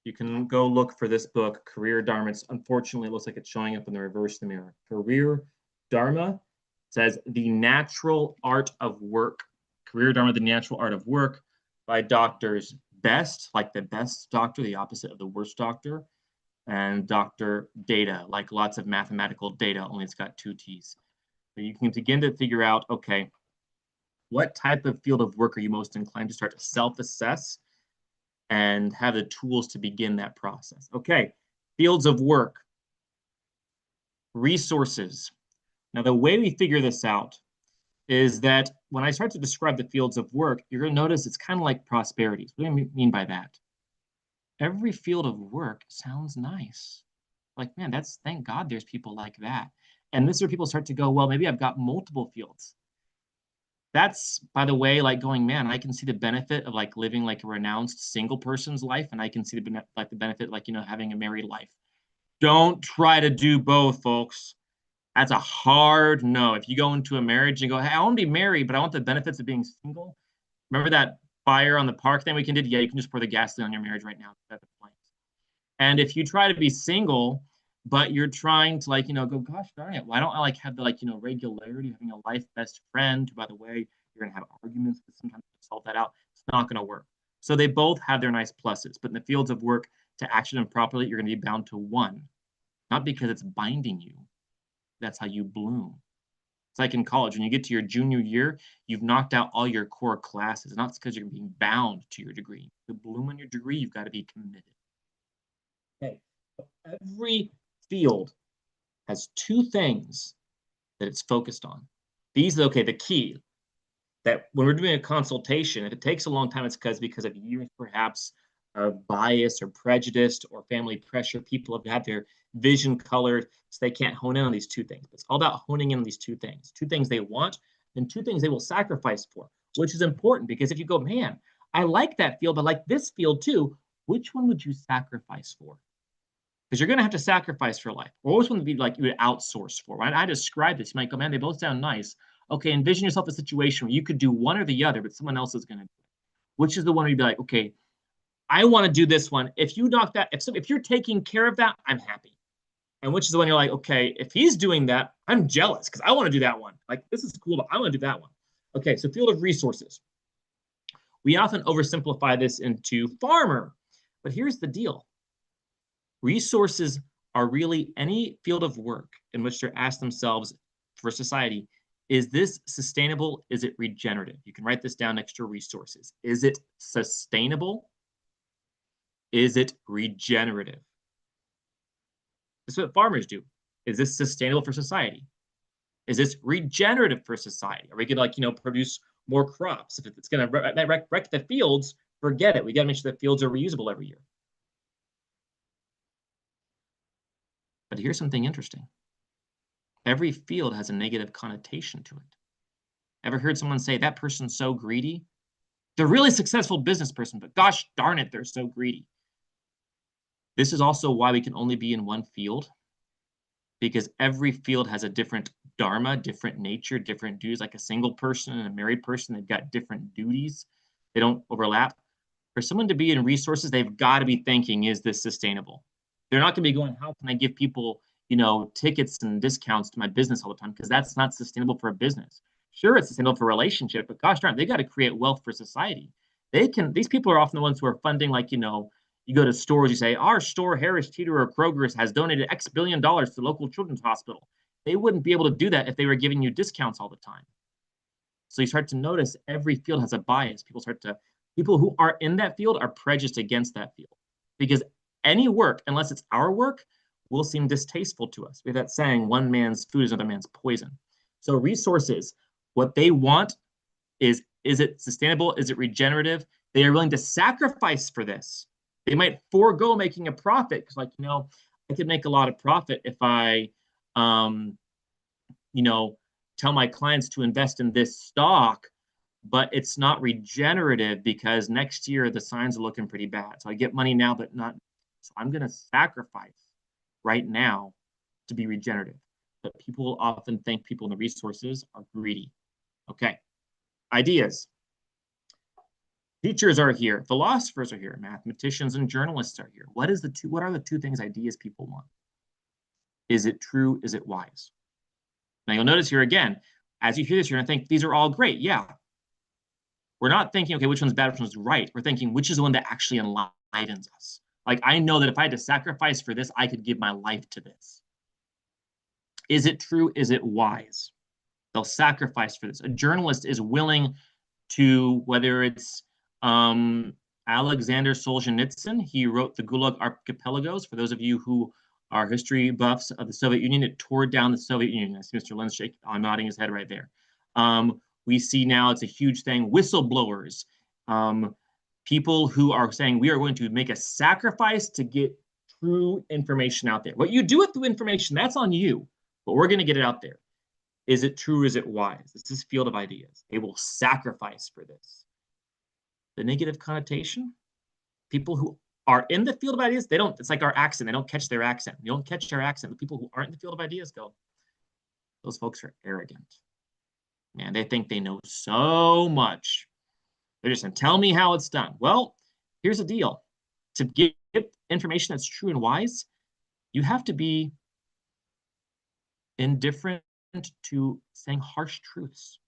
you can go look for this book, Career Dharma. Unfortunately, it looks like it's showing up in the reverse of the mirror. Career Dharma says The Natural Art of Work. Career Dharma, The Natural Art of Work by doctors Best, like the best doctor, the opposite of the worst doctor, and Dr. Data, like lots of mathematical data, only it's got 2 T's. So you can begin to figure out, okay, what type of field of work are you most inclined to start to self-assess and have the tools to begin that process? Okay, fields of work, resources. Now, the way we figure this out is that when I start to describe the fields of work, you're going to notice it's kind of like prosperities. What do I mean by that? Every field of work sounds nice. Like, man, thank God there's people like that. And this is where people start to go, well, maybe I've got multiple fields. That's, by the way, like going, man, I can see the benefit of like living like a renounced single person's life, and I can see the benefit, like, you know, having a married life. Don't try to do both, folks. That's a hard no. If you go into a marriage and go, hey, I want to be married, but I want the benefits of being single. Remember that fire on the park thing we can do? Yeah, you can just pour the gasoline on your marriage right now. That's the point. And if you try to be single, but you're trying to, like, you know, go, gosh darn it, why don't I like have the, like, you know, regularity of having a life best friend who, by the way, you're gonna have arguments, but sometimes to solve that out, it's not gonna work. So they both have their nice pluses, but in the fields of work, to action them properly, you're gonna be bound to one, not because it's binding you. That's how you bloom. It's like in college, when you get to your junior year, you've knocked out all your core classes, not because you're being bound to your degree. To bloom on your degree, you've got to be committed. Okay, so every field has two things that it's focused on. These, okay, the key that when we're doing a consultation, if it takes a long time, it's because of years perhaps of bias or prejudice or family pressure. People have had their vision colored, so they can't hone in on these two things. It's all about honing in on these two things they want and two things they will sacrifice for, which is important because if you go, man, I like that field, I like this field too, which one would you sacrifice for? Because you're going to have to sacrifice for life. Or which one would be like you would outsource for, right? I described this. You might go, man, they both sound nice. Okay, envision yourself a situation where you could do one or the other, but someone else is going to do it. Which is the one where you'd be like, okay, I want to do this one. If you knock that, if you're taking care of that, I'm happy. And which is the one you're like, okay, if he's doing that, I'm jealous because I want to do that one. Like, this is cool, but I want to do that one. Okay, so field of resources. We often oversimplify this into farmer, but here's the deal. Resources are really any field of work in which they're asked themselves for society, is this sustainable? Is it regenerative? You can write this down next to resources. Is it sustainable? Is it regenerative? This is what farmers do. Is this sustainable for society? Is this regenerative for society? Are we going to, like, you know, produce more crops? If it's going to wreck the fields, forget it. We got to make sure the fields are reusable every year. But here's something interesting. Every field has a negative connotation to it. Ever heard someone say that person's so greedy? They're a really successful business person, but gosh darn it, they're so greedy. This is also why we can only be in one field, because every field has a different dharma, different nature, different duties. Like a single person and a married person, they've got different duties. They don't overlap. For someone to be in resources, they've got to be thinking, is this sustainable? They're not going to be going, how can I give people, you know, tickets and discounts to my business all the time? Because that's not sustainable for a business. Sure, it's sustainable for a relationship, but gosh darn, they got to create wealth for society. These people are often the ones who are funding, like, you know, you go to stores, you say, our store, Harris Teeter or Kroger's, has donated X billion dollars to the local children's hospital. They wouldn't be able to do that if they were giving you discounts all the time. So you start to notice every field has a bias. People who are in that field are prejudiced against that field because any work, unless it's our work, will seem distasteful to us. We have that saying, one man's food is another man's poison. So resources, what they want is it sustainable? Is it regenerative? They are willing to sacrifice for this. They might forego making a profit because, like, you know, I could make a lot of profit if I, you know, tell my clients to invest in this stock, but it's not regenerative because next year the signs are looking pretty bad. So I get money now, but not. So I'm going to sacrifice right now to be regenerative. But people often think people in the resources are greedy. Okay, ideas. Teachers are here, philosophers are here, mathematicians and journalists are here. What are the two things ideas people want? Is it true? Is it wise? Now you'll notice here again, as you hear this, you're gonna think these are all great. Yeah. We're not thinking, okay, which one's bad, which one's right. We're thinking, which is the one that actually enlightens us? Like, I know that if I had to sacrifice for this, I could give my life to this. Is it true? Is it wise? They'll sacrifice for this. A journalist is willing to, whether it's Alexander Solzhenitsyn, he wrote the Gulag Archipelagos. For those of you who are history buffs of the Soviet Union, it tore down the Soviet Union. I see Mr. Lenz nodding his head right there. We see now it's a huge thing. Whistleblowers, people who are saying we are going to make a sacrifice to get true information out there. What you do with the information, that's on you, but we're going to get it out there. Is it true? Is it wise? This is field of ideas. They will sacrifice for this. The negative connotation, people who are in the field of ideas, they don't, it's like our accent. They don't catch their accent. You don't catch their accent. The people who aren't in the field of ideas go, those folks are arrogant. Man, they think they know so much. They're just going to tell me how it's done. Well, here's the deal. To get information that's true and wise, you have to be indifferent to saying harsh truths.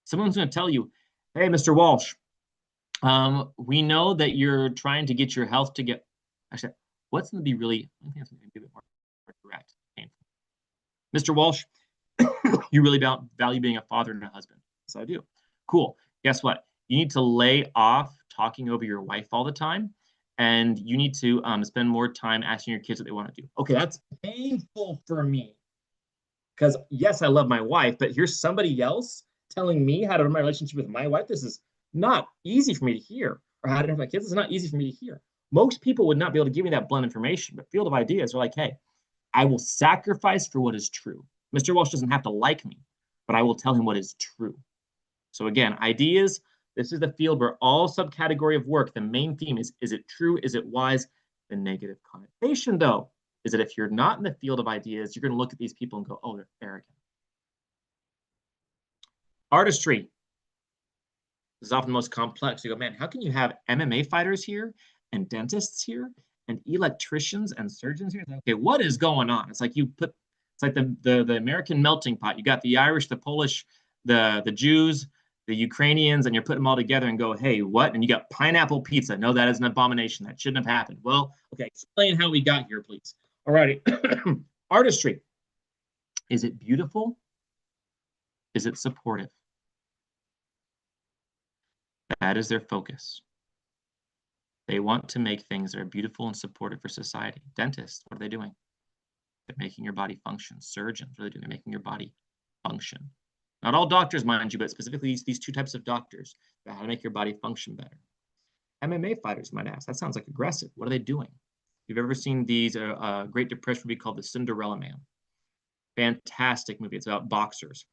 Someone's going to tell you, hey, Mr. Walsh, we know that you're trying to get your health to get, actually, what's going to be really, I think that's going to be a bit more direct. Mr. Walsh, you really value being a father and a husband. Yes, I do. Cool. Guess what? You need to lay off talking over your wife all the time, and you need to spend more time asking your kids what they want to do. Okay, that's painful for me. Because yes, I love my wife, but here's somebody else telling me how to run my relationship with my wife. This is not easy for me to hear. Or how to have my kids. This is not easy for me to hear. Most people would not be able to give me that blunt information, but field of ideas are like, hey, I will sacrifice for what is true. Mr. Walsh doesn't have to like me, but I will tell him what is true. So again, ideas, this is the field where all subcategory of work, the main theme is it true? Is it wise? The negative connotation, though, is that if you're not in the field of ideas, you're going to look at these people and go, oh, they're arrogant. Artistry. This is often the most complex. You go, man, how can you have MMA fighters here and dentists here and electricians and surgeons here? Okay, what is going on? It's like it's like the American melting pot. You got the Irish, the Polish, the Jews, the Ukrainians, and you're putting them all together and go, hey, what? And you got pineapple pizza. No, that is an abomination. That shouldn't have happened. Well, okay, explain how we got here, please. All righty. Artistry. Is it beautiful? Is it supportive? That is their focus. They want to make things that are beautiful and supportive for society. Dentists, what are they doing? They're making your body function. Surgeons, what are they doing? They're making your body function. Not all doctors, mind you, but specifically these two types of doctors, about how to make your body function better. MMA fighters might ask, that sounds like aggressive. What are they doing? If you've ever seen these Great Depression movie called The Cinderella Man. Fantastic movie. It's about boxers.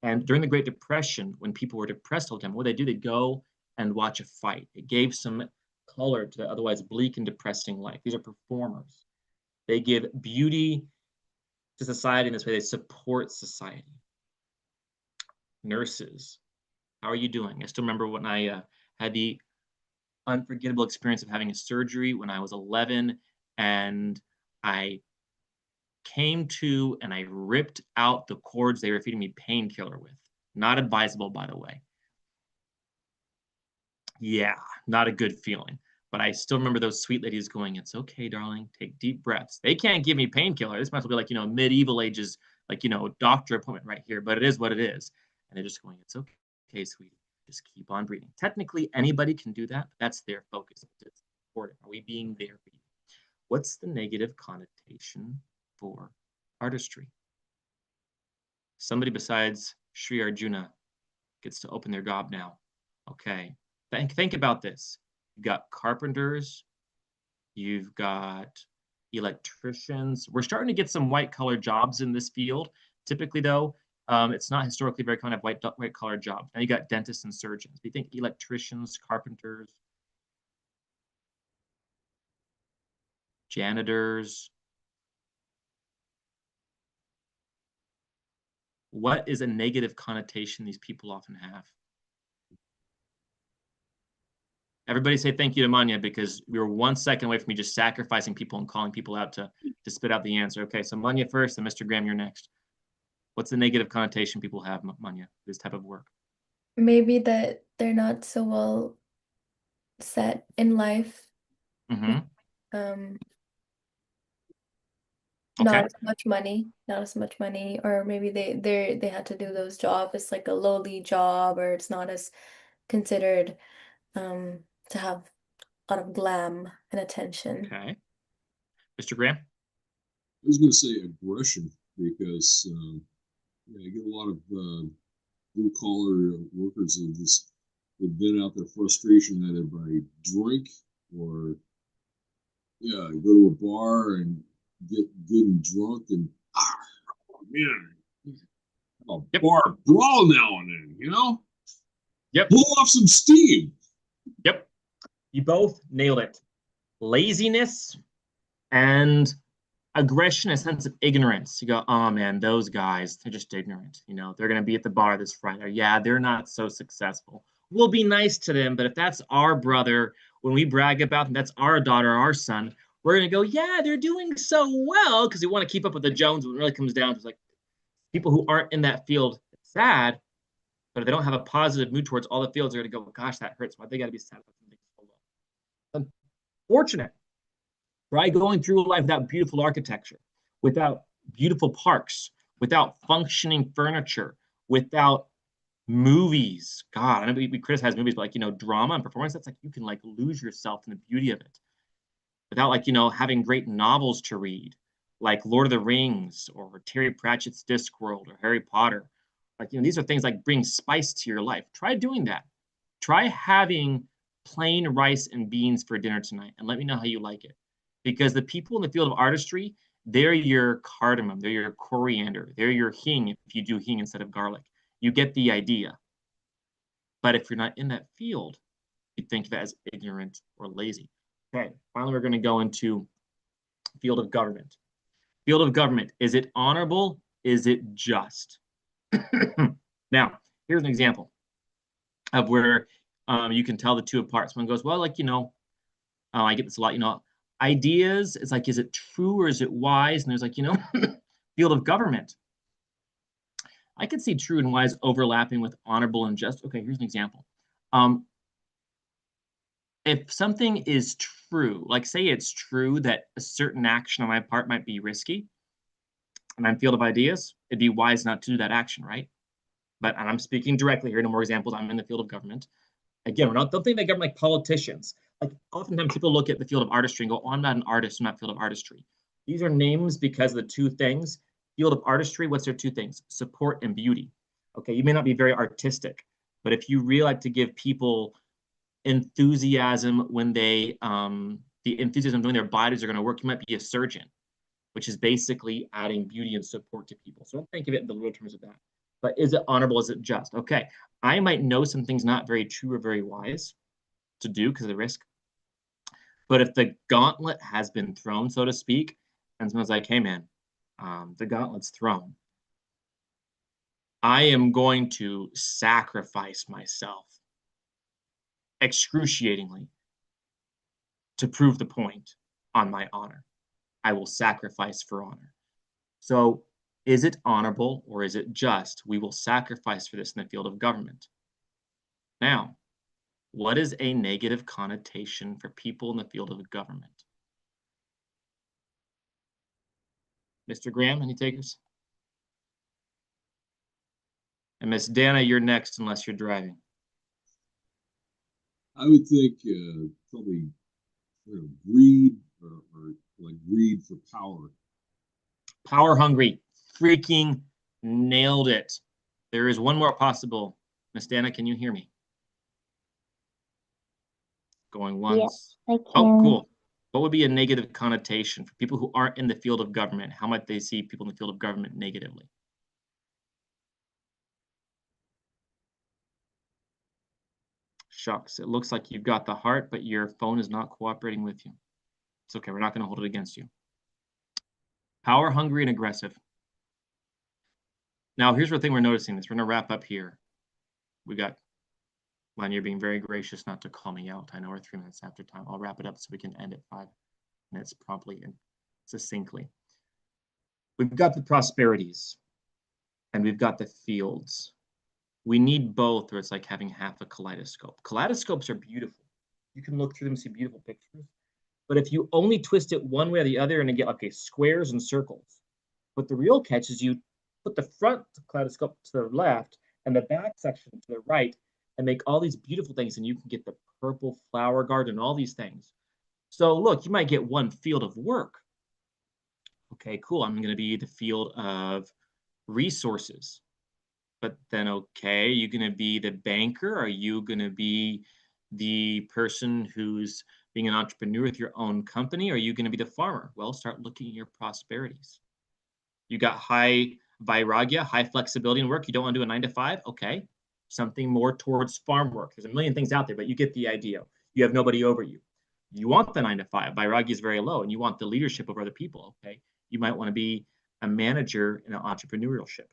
And during the Great Depression, when people were depressed all the time, what would they do? They'd go and watch a fight. It gave some color to the otherwise bleak and depressing life. These are performers. They give beauty to society in this way. They support society. Nurses, how are you doing? I still remember when I had the unforgettable experience of having a surgery when I was 11, and I came to and I ripped out the cords they were feeding me painkiller with. Not advisable, by the way. Yeah, not a good feeling. But I still remember those sweet ladies going, it's okay, darling, take deep breaths. They can't give me painkiller. This might as well be like, medieval ages, like, doctor appointment right here, but it is what it is. And they're just going, it's okay, sweetie, just keep on breathing. Technically, anybody can do that, but that's their focus. It's important. Are we being there for you? What's the negative connotation for artistry? Somebody besides Sri Arjuna gets to open their gob now. Okay, think about this. You've got carpenters, you've got electricians. We're starting to get some white-collar jobs in this field. Typically, though, it's not historically very common to have white-collar jobs. Now you got dentists and surgeons. Do you think electricians, carpenters, janitors? What is a negative connotation these people often have? Everybody say thank you to Manya, because we were 1 second away from me just sacrificing people and calling people out to spit out the answer. Okay, so Manya first, and Mr. Graham, you're next. What's the negative connotation people have, Manya, this type of work?
Maybe that they're not so well set in life.
Mm-hmm.
Not
Okay.
as much money, or maybe they had to do those jobs. It's like a lowly job, or it's not as considered to have a lot of glam and attention.
Okay. Mr. Graham?
I was going to say aggression because you get a lot of blue collar workers that just vent out their frustration either by drink or go to a bar and get good and drunk and man, Oh,
Yep.
bar brawl now and then, you know?
Yep.
Pull off some steam.
Yep. You both nailed it. Laziness and aggression, a sense of ignorance. You go, oh man, those guys, they're just ignorant. You know, they're going to be at the bar this Friday. Or, yeah, they're not so successful. We'll be nice to them, but if that's our brother, when we brag about them, that's our daughter, our son, we're going to go, yeah, they're doing so well, because we want to keep up with the Jones. When it really comes down to like people who aren't in that field, it's sad, but if they don't have a positive mood towards all the fields, they're going to go, gosh, that hurts. Why they got to be sad about something so low? Unfortunate. Try going through life without beautiful architecture, without beautiful parks, without functioning furniture, without movies. God, I know we criticize movies, but like, you know, drama and performance, that's like you can like lose yourself in the beauty of it. Without like, you know, having great novels to read, like Lord of the Rings or Terry Pratchett's Discworld or Harry Potter. Like, you know, these are things like bring spice to your life. Try doing that. Try having plain rice and beans for dinner tonight and let me know how you like it. Because the people in the field of artistry, they're your cardamom, they're your coriander, they're your hing if you do hing instead of garlic. You get the idea. But if you're not in that field, you think of it as ignorant or lazy. Okay, finally, we're going to go into field of government. Field of government, is it honorable? Is it just? Now, here's an example of where you can tell the two apart. Someone goes, well, like, you know, I get this a lot, you know, ideas, it's like, is it true or is it wise? And there's like, you know, field of government. I could see true and wise overlapping with honorable and just. Okay, here's an example. If something is true, like say it's true that a certain action on my part might be risky, and I'm field of ideas, it'd be wise not to do that action, right? But and I'm speaking directly here, no more examples, I'm in the field of government. Again, don't think they government like politicians. Like oftentimes people look at the field of artistry and go, oh, I'm not an artist, I'm not field of artistry. These are names because of the two things. Field of artistry, what's their two things? Support and beauty. Okay, you may not be very artistic, but if you really like to give people enthusiasm when they, the enthusiasm knowing their bodies are going to work, you might be a surgeon, which is basically adding beauty and support to people. So don't think of it in the real terms of that. But is it honorable? Is it just? Okay, I might know some things not very true or very wise to do because of the risk. But if the gauntlet has been thrown, so to speak, and someone's like, hey, man, the gauntlet's thrown, I am going to sacrifice myself excruciatingly to prove the point on my honor. I will sacrifice for honor. So is it honorable or is it just? We will sacrifice for this in the field of government. Now, what is a negative connotation for people in the field of government? Mr. Graham, any takers? And Miss Dana, you're next unless you're driving.
I would think probably greed or like greed for power.
Power hungry. Freaking nailed it. There is one more possible. Miss Dana, can you hear me? Going once.
Yes, I can.
Oh, cool. What would be a negative connotation for people who aren't in the field of government? How might they see people in the field of government negatively? Shucks, it looks like you've got the heart, but your phone is not cooperating with you. It's okay, we're not going to hold it against you. Power hungry and aggressive. Now, here's the thing we're noticing this. We're going to wrap up here. We got, Len, you're being very gracious not to call me out. I know we're 3 minutes after time. I'll wrap it up so we can end at 5 minutes promptly and succinctly. We've got the prosperities and we've got the fields. We need both, or it's like having half a kaleidoscope. Kaleidoscopes are beautiful. You can look through them and see beautiful pictures. But if you only twist it one way or the other and you get, okay, squares and circles. But the real catch is you put the front kaleidoscope to the left and the back section to the right and make all these beautiful things, and you can get the purple flower garden, all these things. So look, you might get one field of work. Okay, cool. I'm going to be the field of resources. But then, okay, you're going to be the banker? Are you going to be the person who's being an entrepreneur with your own company? Or are you going to be the farmer? Well, start looking at your prosperities. You got high Vairagya, high flexibility in work. You don't want to do a 9 to 5. Okay. Something more towards farm work. There's a million things out there, but you get the idea. You have nobody over you. You want the 9 to 5. Vairagya is very low, and you want the leadership of other people. Okay. You might want to be a manager in an entrepreneurship.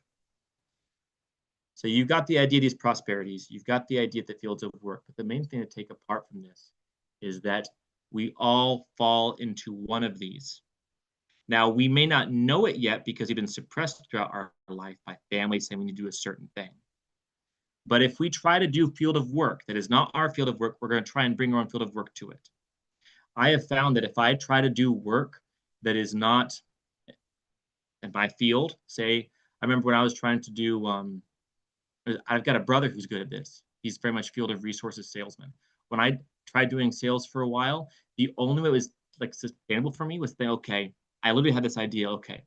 So you've got the idea of these prosperities. You've got the idea of the fields of work. But the main thing to take apart from this is that we all fall into one of these. Now, we may not know it yet because we've been suppressed throughout our life by family saying we need to do a certain thing. But if we try to do field of work that is not our field of work, we're going to try and bring our own field of work to it. I have found that if I try to do work that is not in my field, say, I remember when I was trying to do, I've got a brother who's good at this. He's very much field of resources salesman. When I tried doing sales for a while, the only way it was like sustainable for me was saying, okay, I literally had this idea, okay,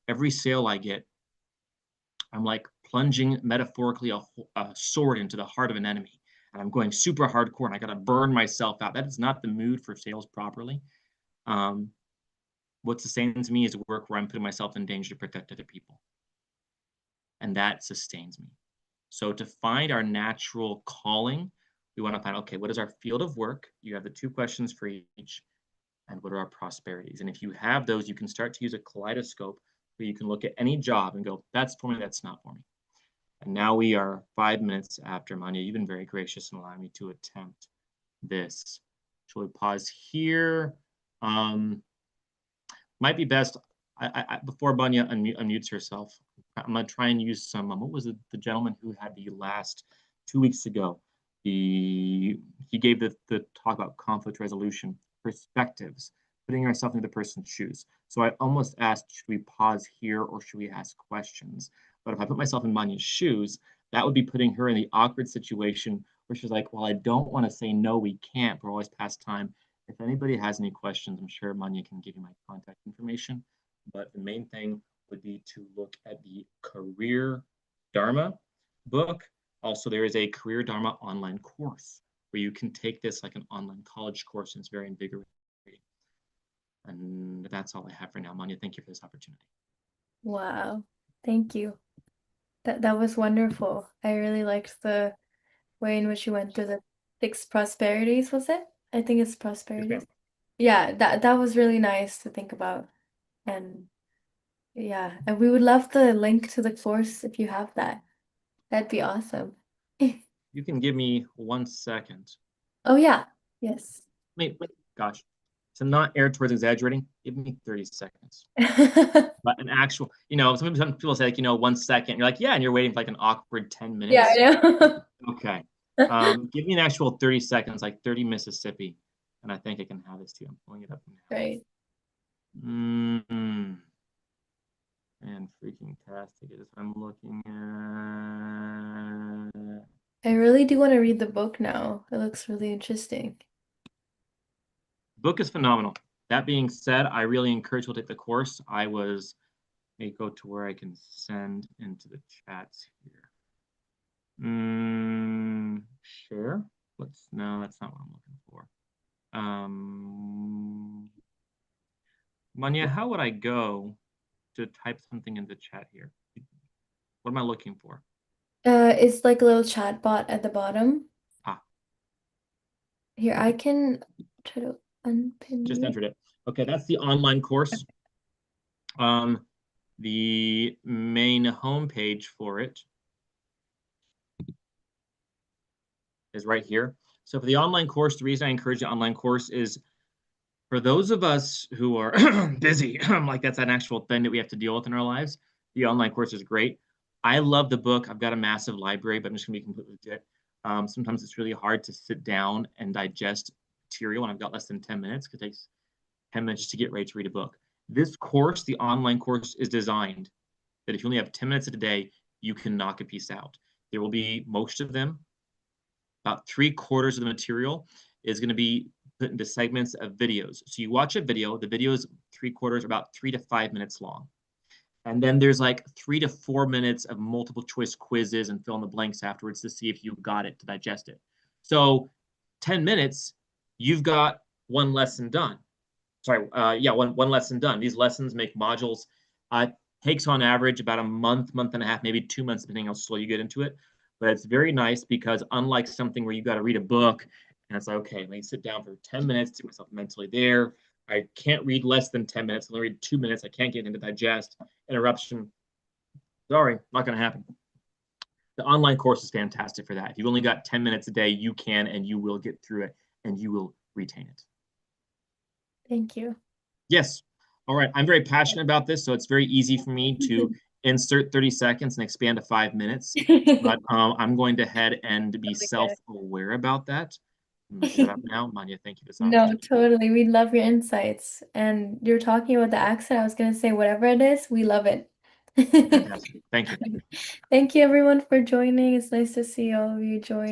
every sale I get, I'm like plunging metaphorically a sword into the heart of an enemy. And I'm going super hardcore and I got to burn myself out. That is not the mood for sales properly. What sustains me is work where I'm putting myself in danger to protect other people. And that sustains me. So to find our natural calling, we want to find, okay, what is our field of work? You have the 2 questions for each. And what are our prosperities? And if you have those, you can start to use a kaleidoscope where you can look at any job and go, that's for me, that's not for me. And now we are 5 minutes after. Manya, you've been very gracious in allowing me to attempt this. Shall we pause here? Might be best, before Manya unmutes herself, I'm going to try and use some, what was it, the gentleman who had the last 2 weeks ago? He gave the talk about conflict resolution, perspectives, putting ourselves into the person's shoes. So I almost asked, should we pause here or should we ask questions? But if I put myself in Manya's shoes, that would be putting her in the awkward situation where she's like, well, I don't want to say no, we can't, we're always past time. If anybody has any questions, I'm sure Manya can give you my contact information. But the main thing would be to look at the Career Dharma book. Also, there is a Career Dharma online course where you can take this like an online college course, and it's very invigorating. And that's all I have for now. Manya, thank you for this opportunity.
Wow, thank you. That was wonderful. I really liked the way in which you went through the 6 prosperities, was it? I think it's prosperities. Yeah, that was really nice to think about. And yeah, and we would love the link to the course if you have that. That'd be awesome.
You can give me 1 second.
Oh yeah, yes.
Wait, gosh. To not err towards exaggerating, give me 30 seconds. But an actual, some people say, like, 1 second. You're like, yeah, and you're waiting for like an awkward 10 minutes.
Yeah, I know.
Okay. Give me an actual 30 seconds, like 30 Mississippi. And I think I can have this too. I'm pulling it up now.
Right.
And freaking tastic is what I'm looking at.
I really do want to read the book now. It looks really interesting.
Book is phenomenal. That being said, I really encourage you to take the course. Let me go to where I can send into the chats here. Share. No, that's not what I'm looking for. Manya, how would I go to type something in the chat here? What am I looking for?
It's like a little chat bot at the bottom. Here, I can try to unpin
Just
you.
entered it. Okay, that's the online course. The main homepage for it is right here. So for the online course, the reason I encourage the online course is for those of us who are busy, like that's an actual thing that we have to deal with in our lives, the online course is great. I love the book. I've got a massive library, but I'm just gonna be completely legit. Sometimes it's really hard to sit down and digest material when I've got less than 10 minutes, because it takes 10 minutes just to get ready to read a book. This course, the online course, is designed that if you only have 10 minutes a day, you can knock a piece out. There will be most of them. About 3/4 of the material is going to be put into segments of videos. So you watch a video, the video is 3/4, about 3 to 5 minutes long. And then there's like 3 to 4 minutes of multiple choice quizzes and fill in the blanks afterwards to see if you got it, to digest it. So 10 minutes, you've got 1 lesson done. Sorry, one lesson done. These lessons make modules. Takes on average about a month, month and a half, maybe 2 months, depending how slow you get into it. But it's very nice because unlike something where you got to read a book and it's like, okay, let me sit down for 10 minutes to get myself mentally there. I can't read less than 10 minutes. I'll read 2 minutes. I can't get into digest. Interruption. Sorry, not going to happen. The online course is fantastic for that. If you've only got 10 minutes a day, you can and you will get through it and you will retain it.
Thank you.
Yes. All right. I'm very passionate about this, so it's very easy for me to insert 30 seconds and expand to 5 minutes. But I'm going to head and be self-aware about that. I'm gonna shut up now. Manya, thank you for this
No,
opportunity.
totally. We love your insights. And you're talking about the accent. I was going to say, whatever it is, we love it.
Fantastic. Thank you.
Thank you, everyone, for joining. It's nice to see all of you join.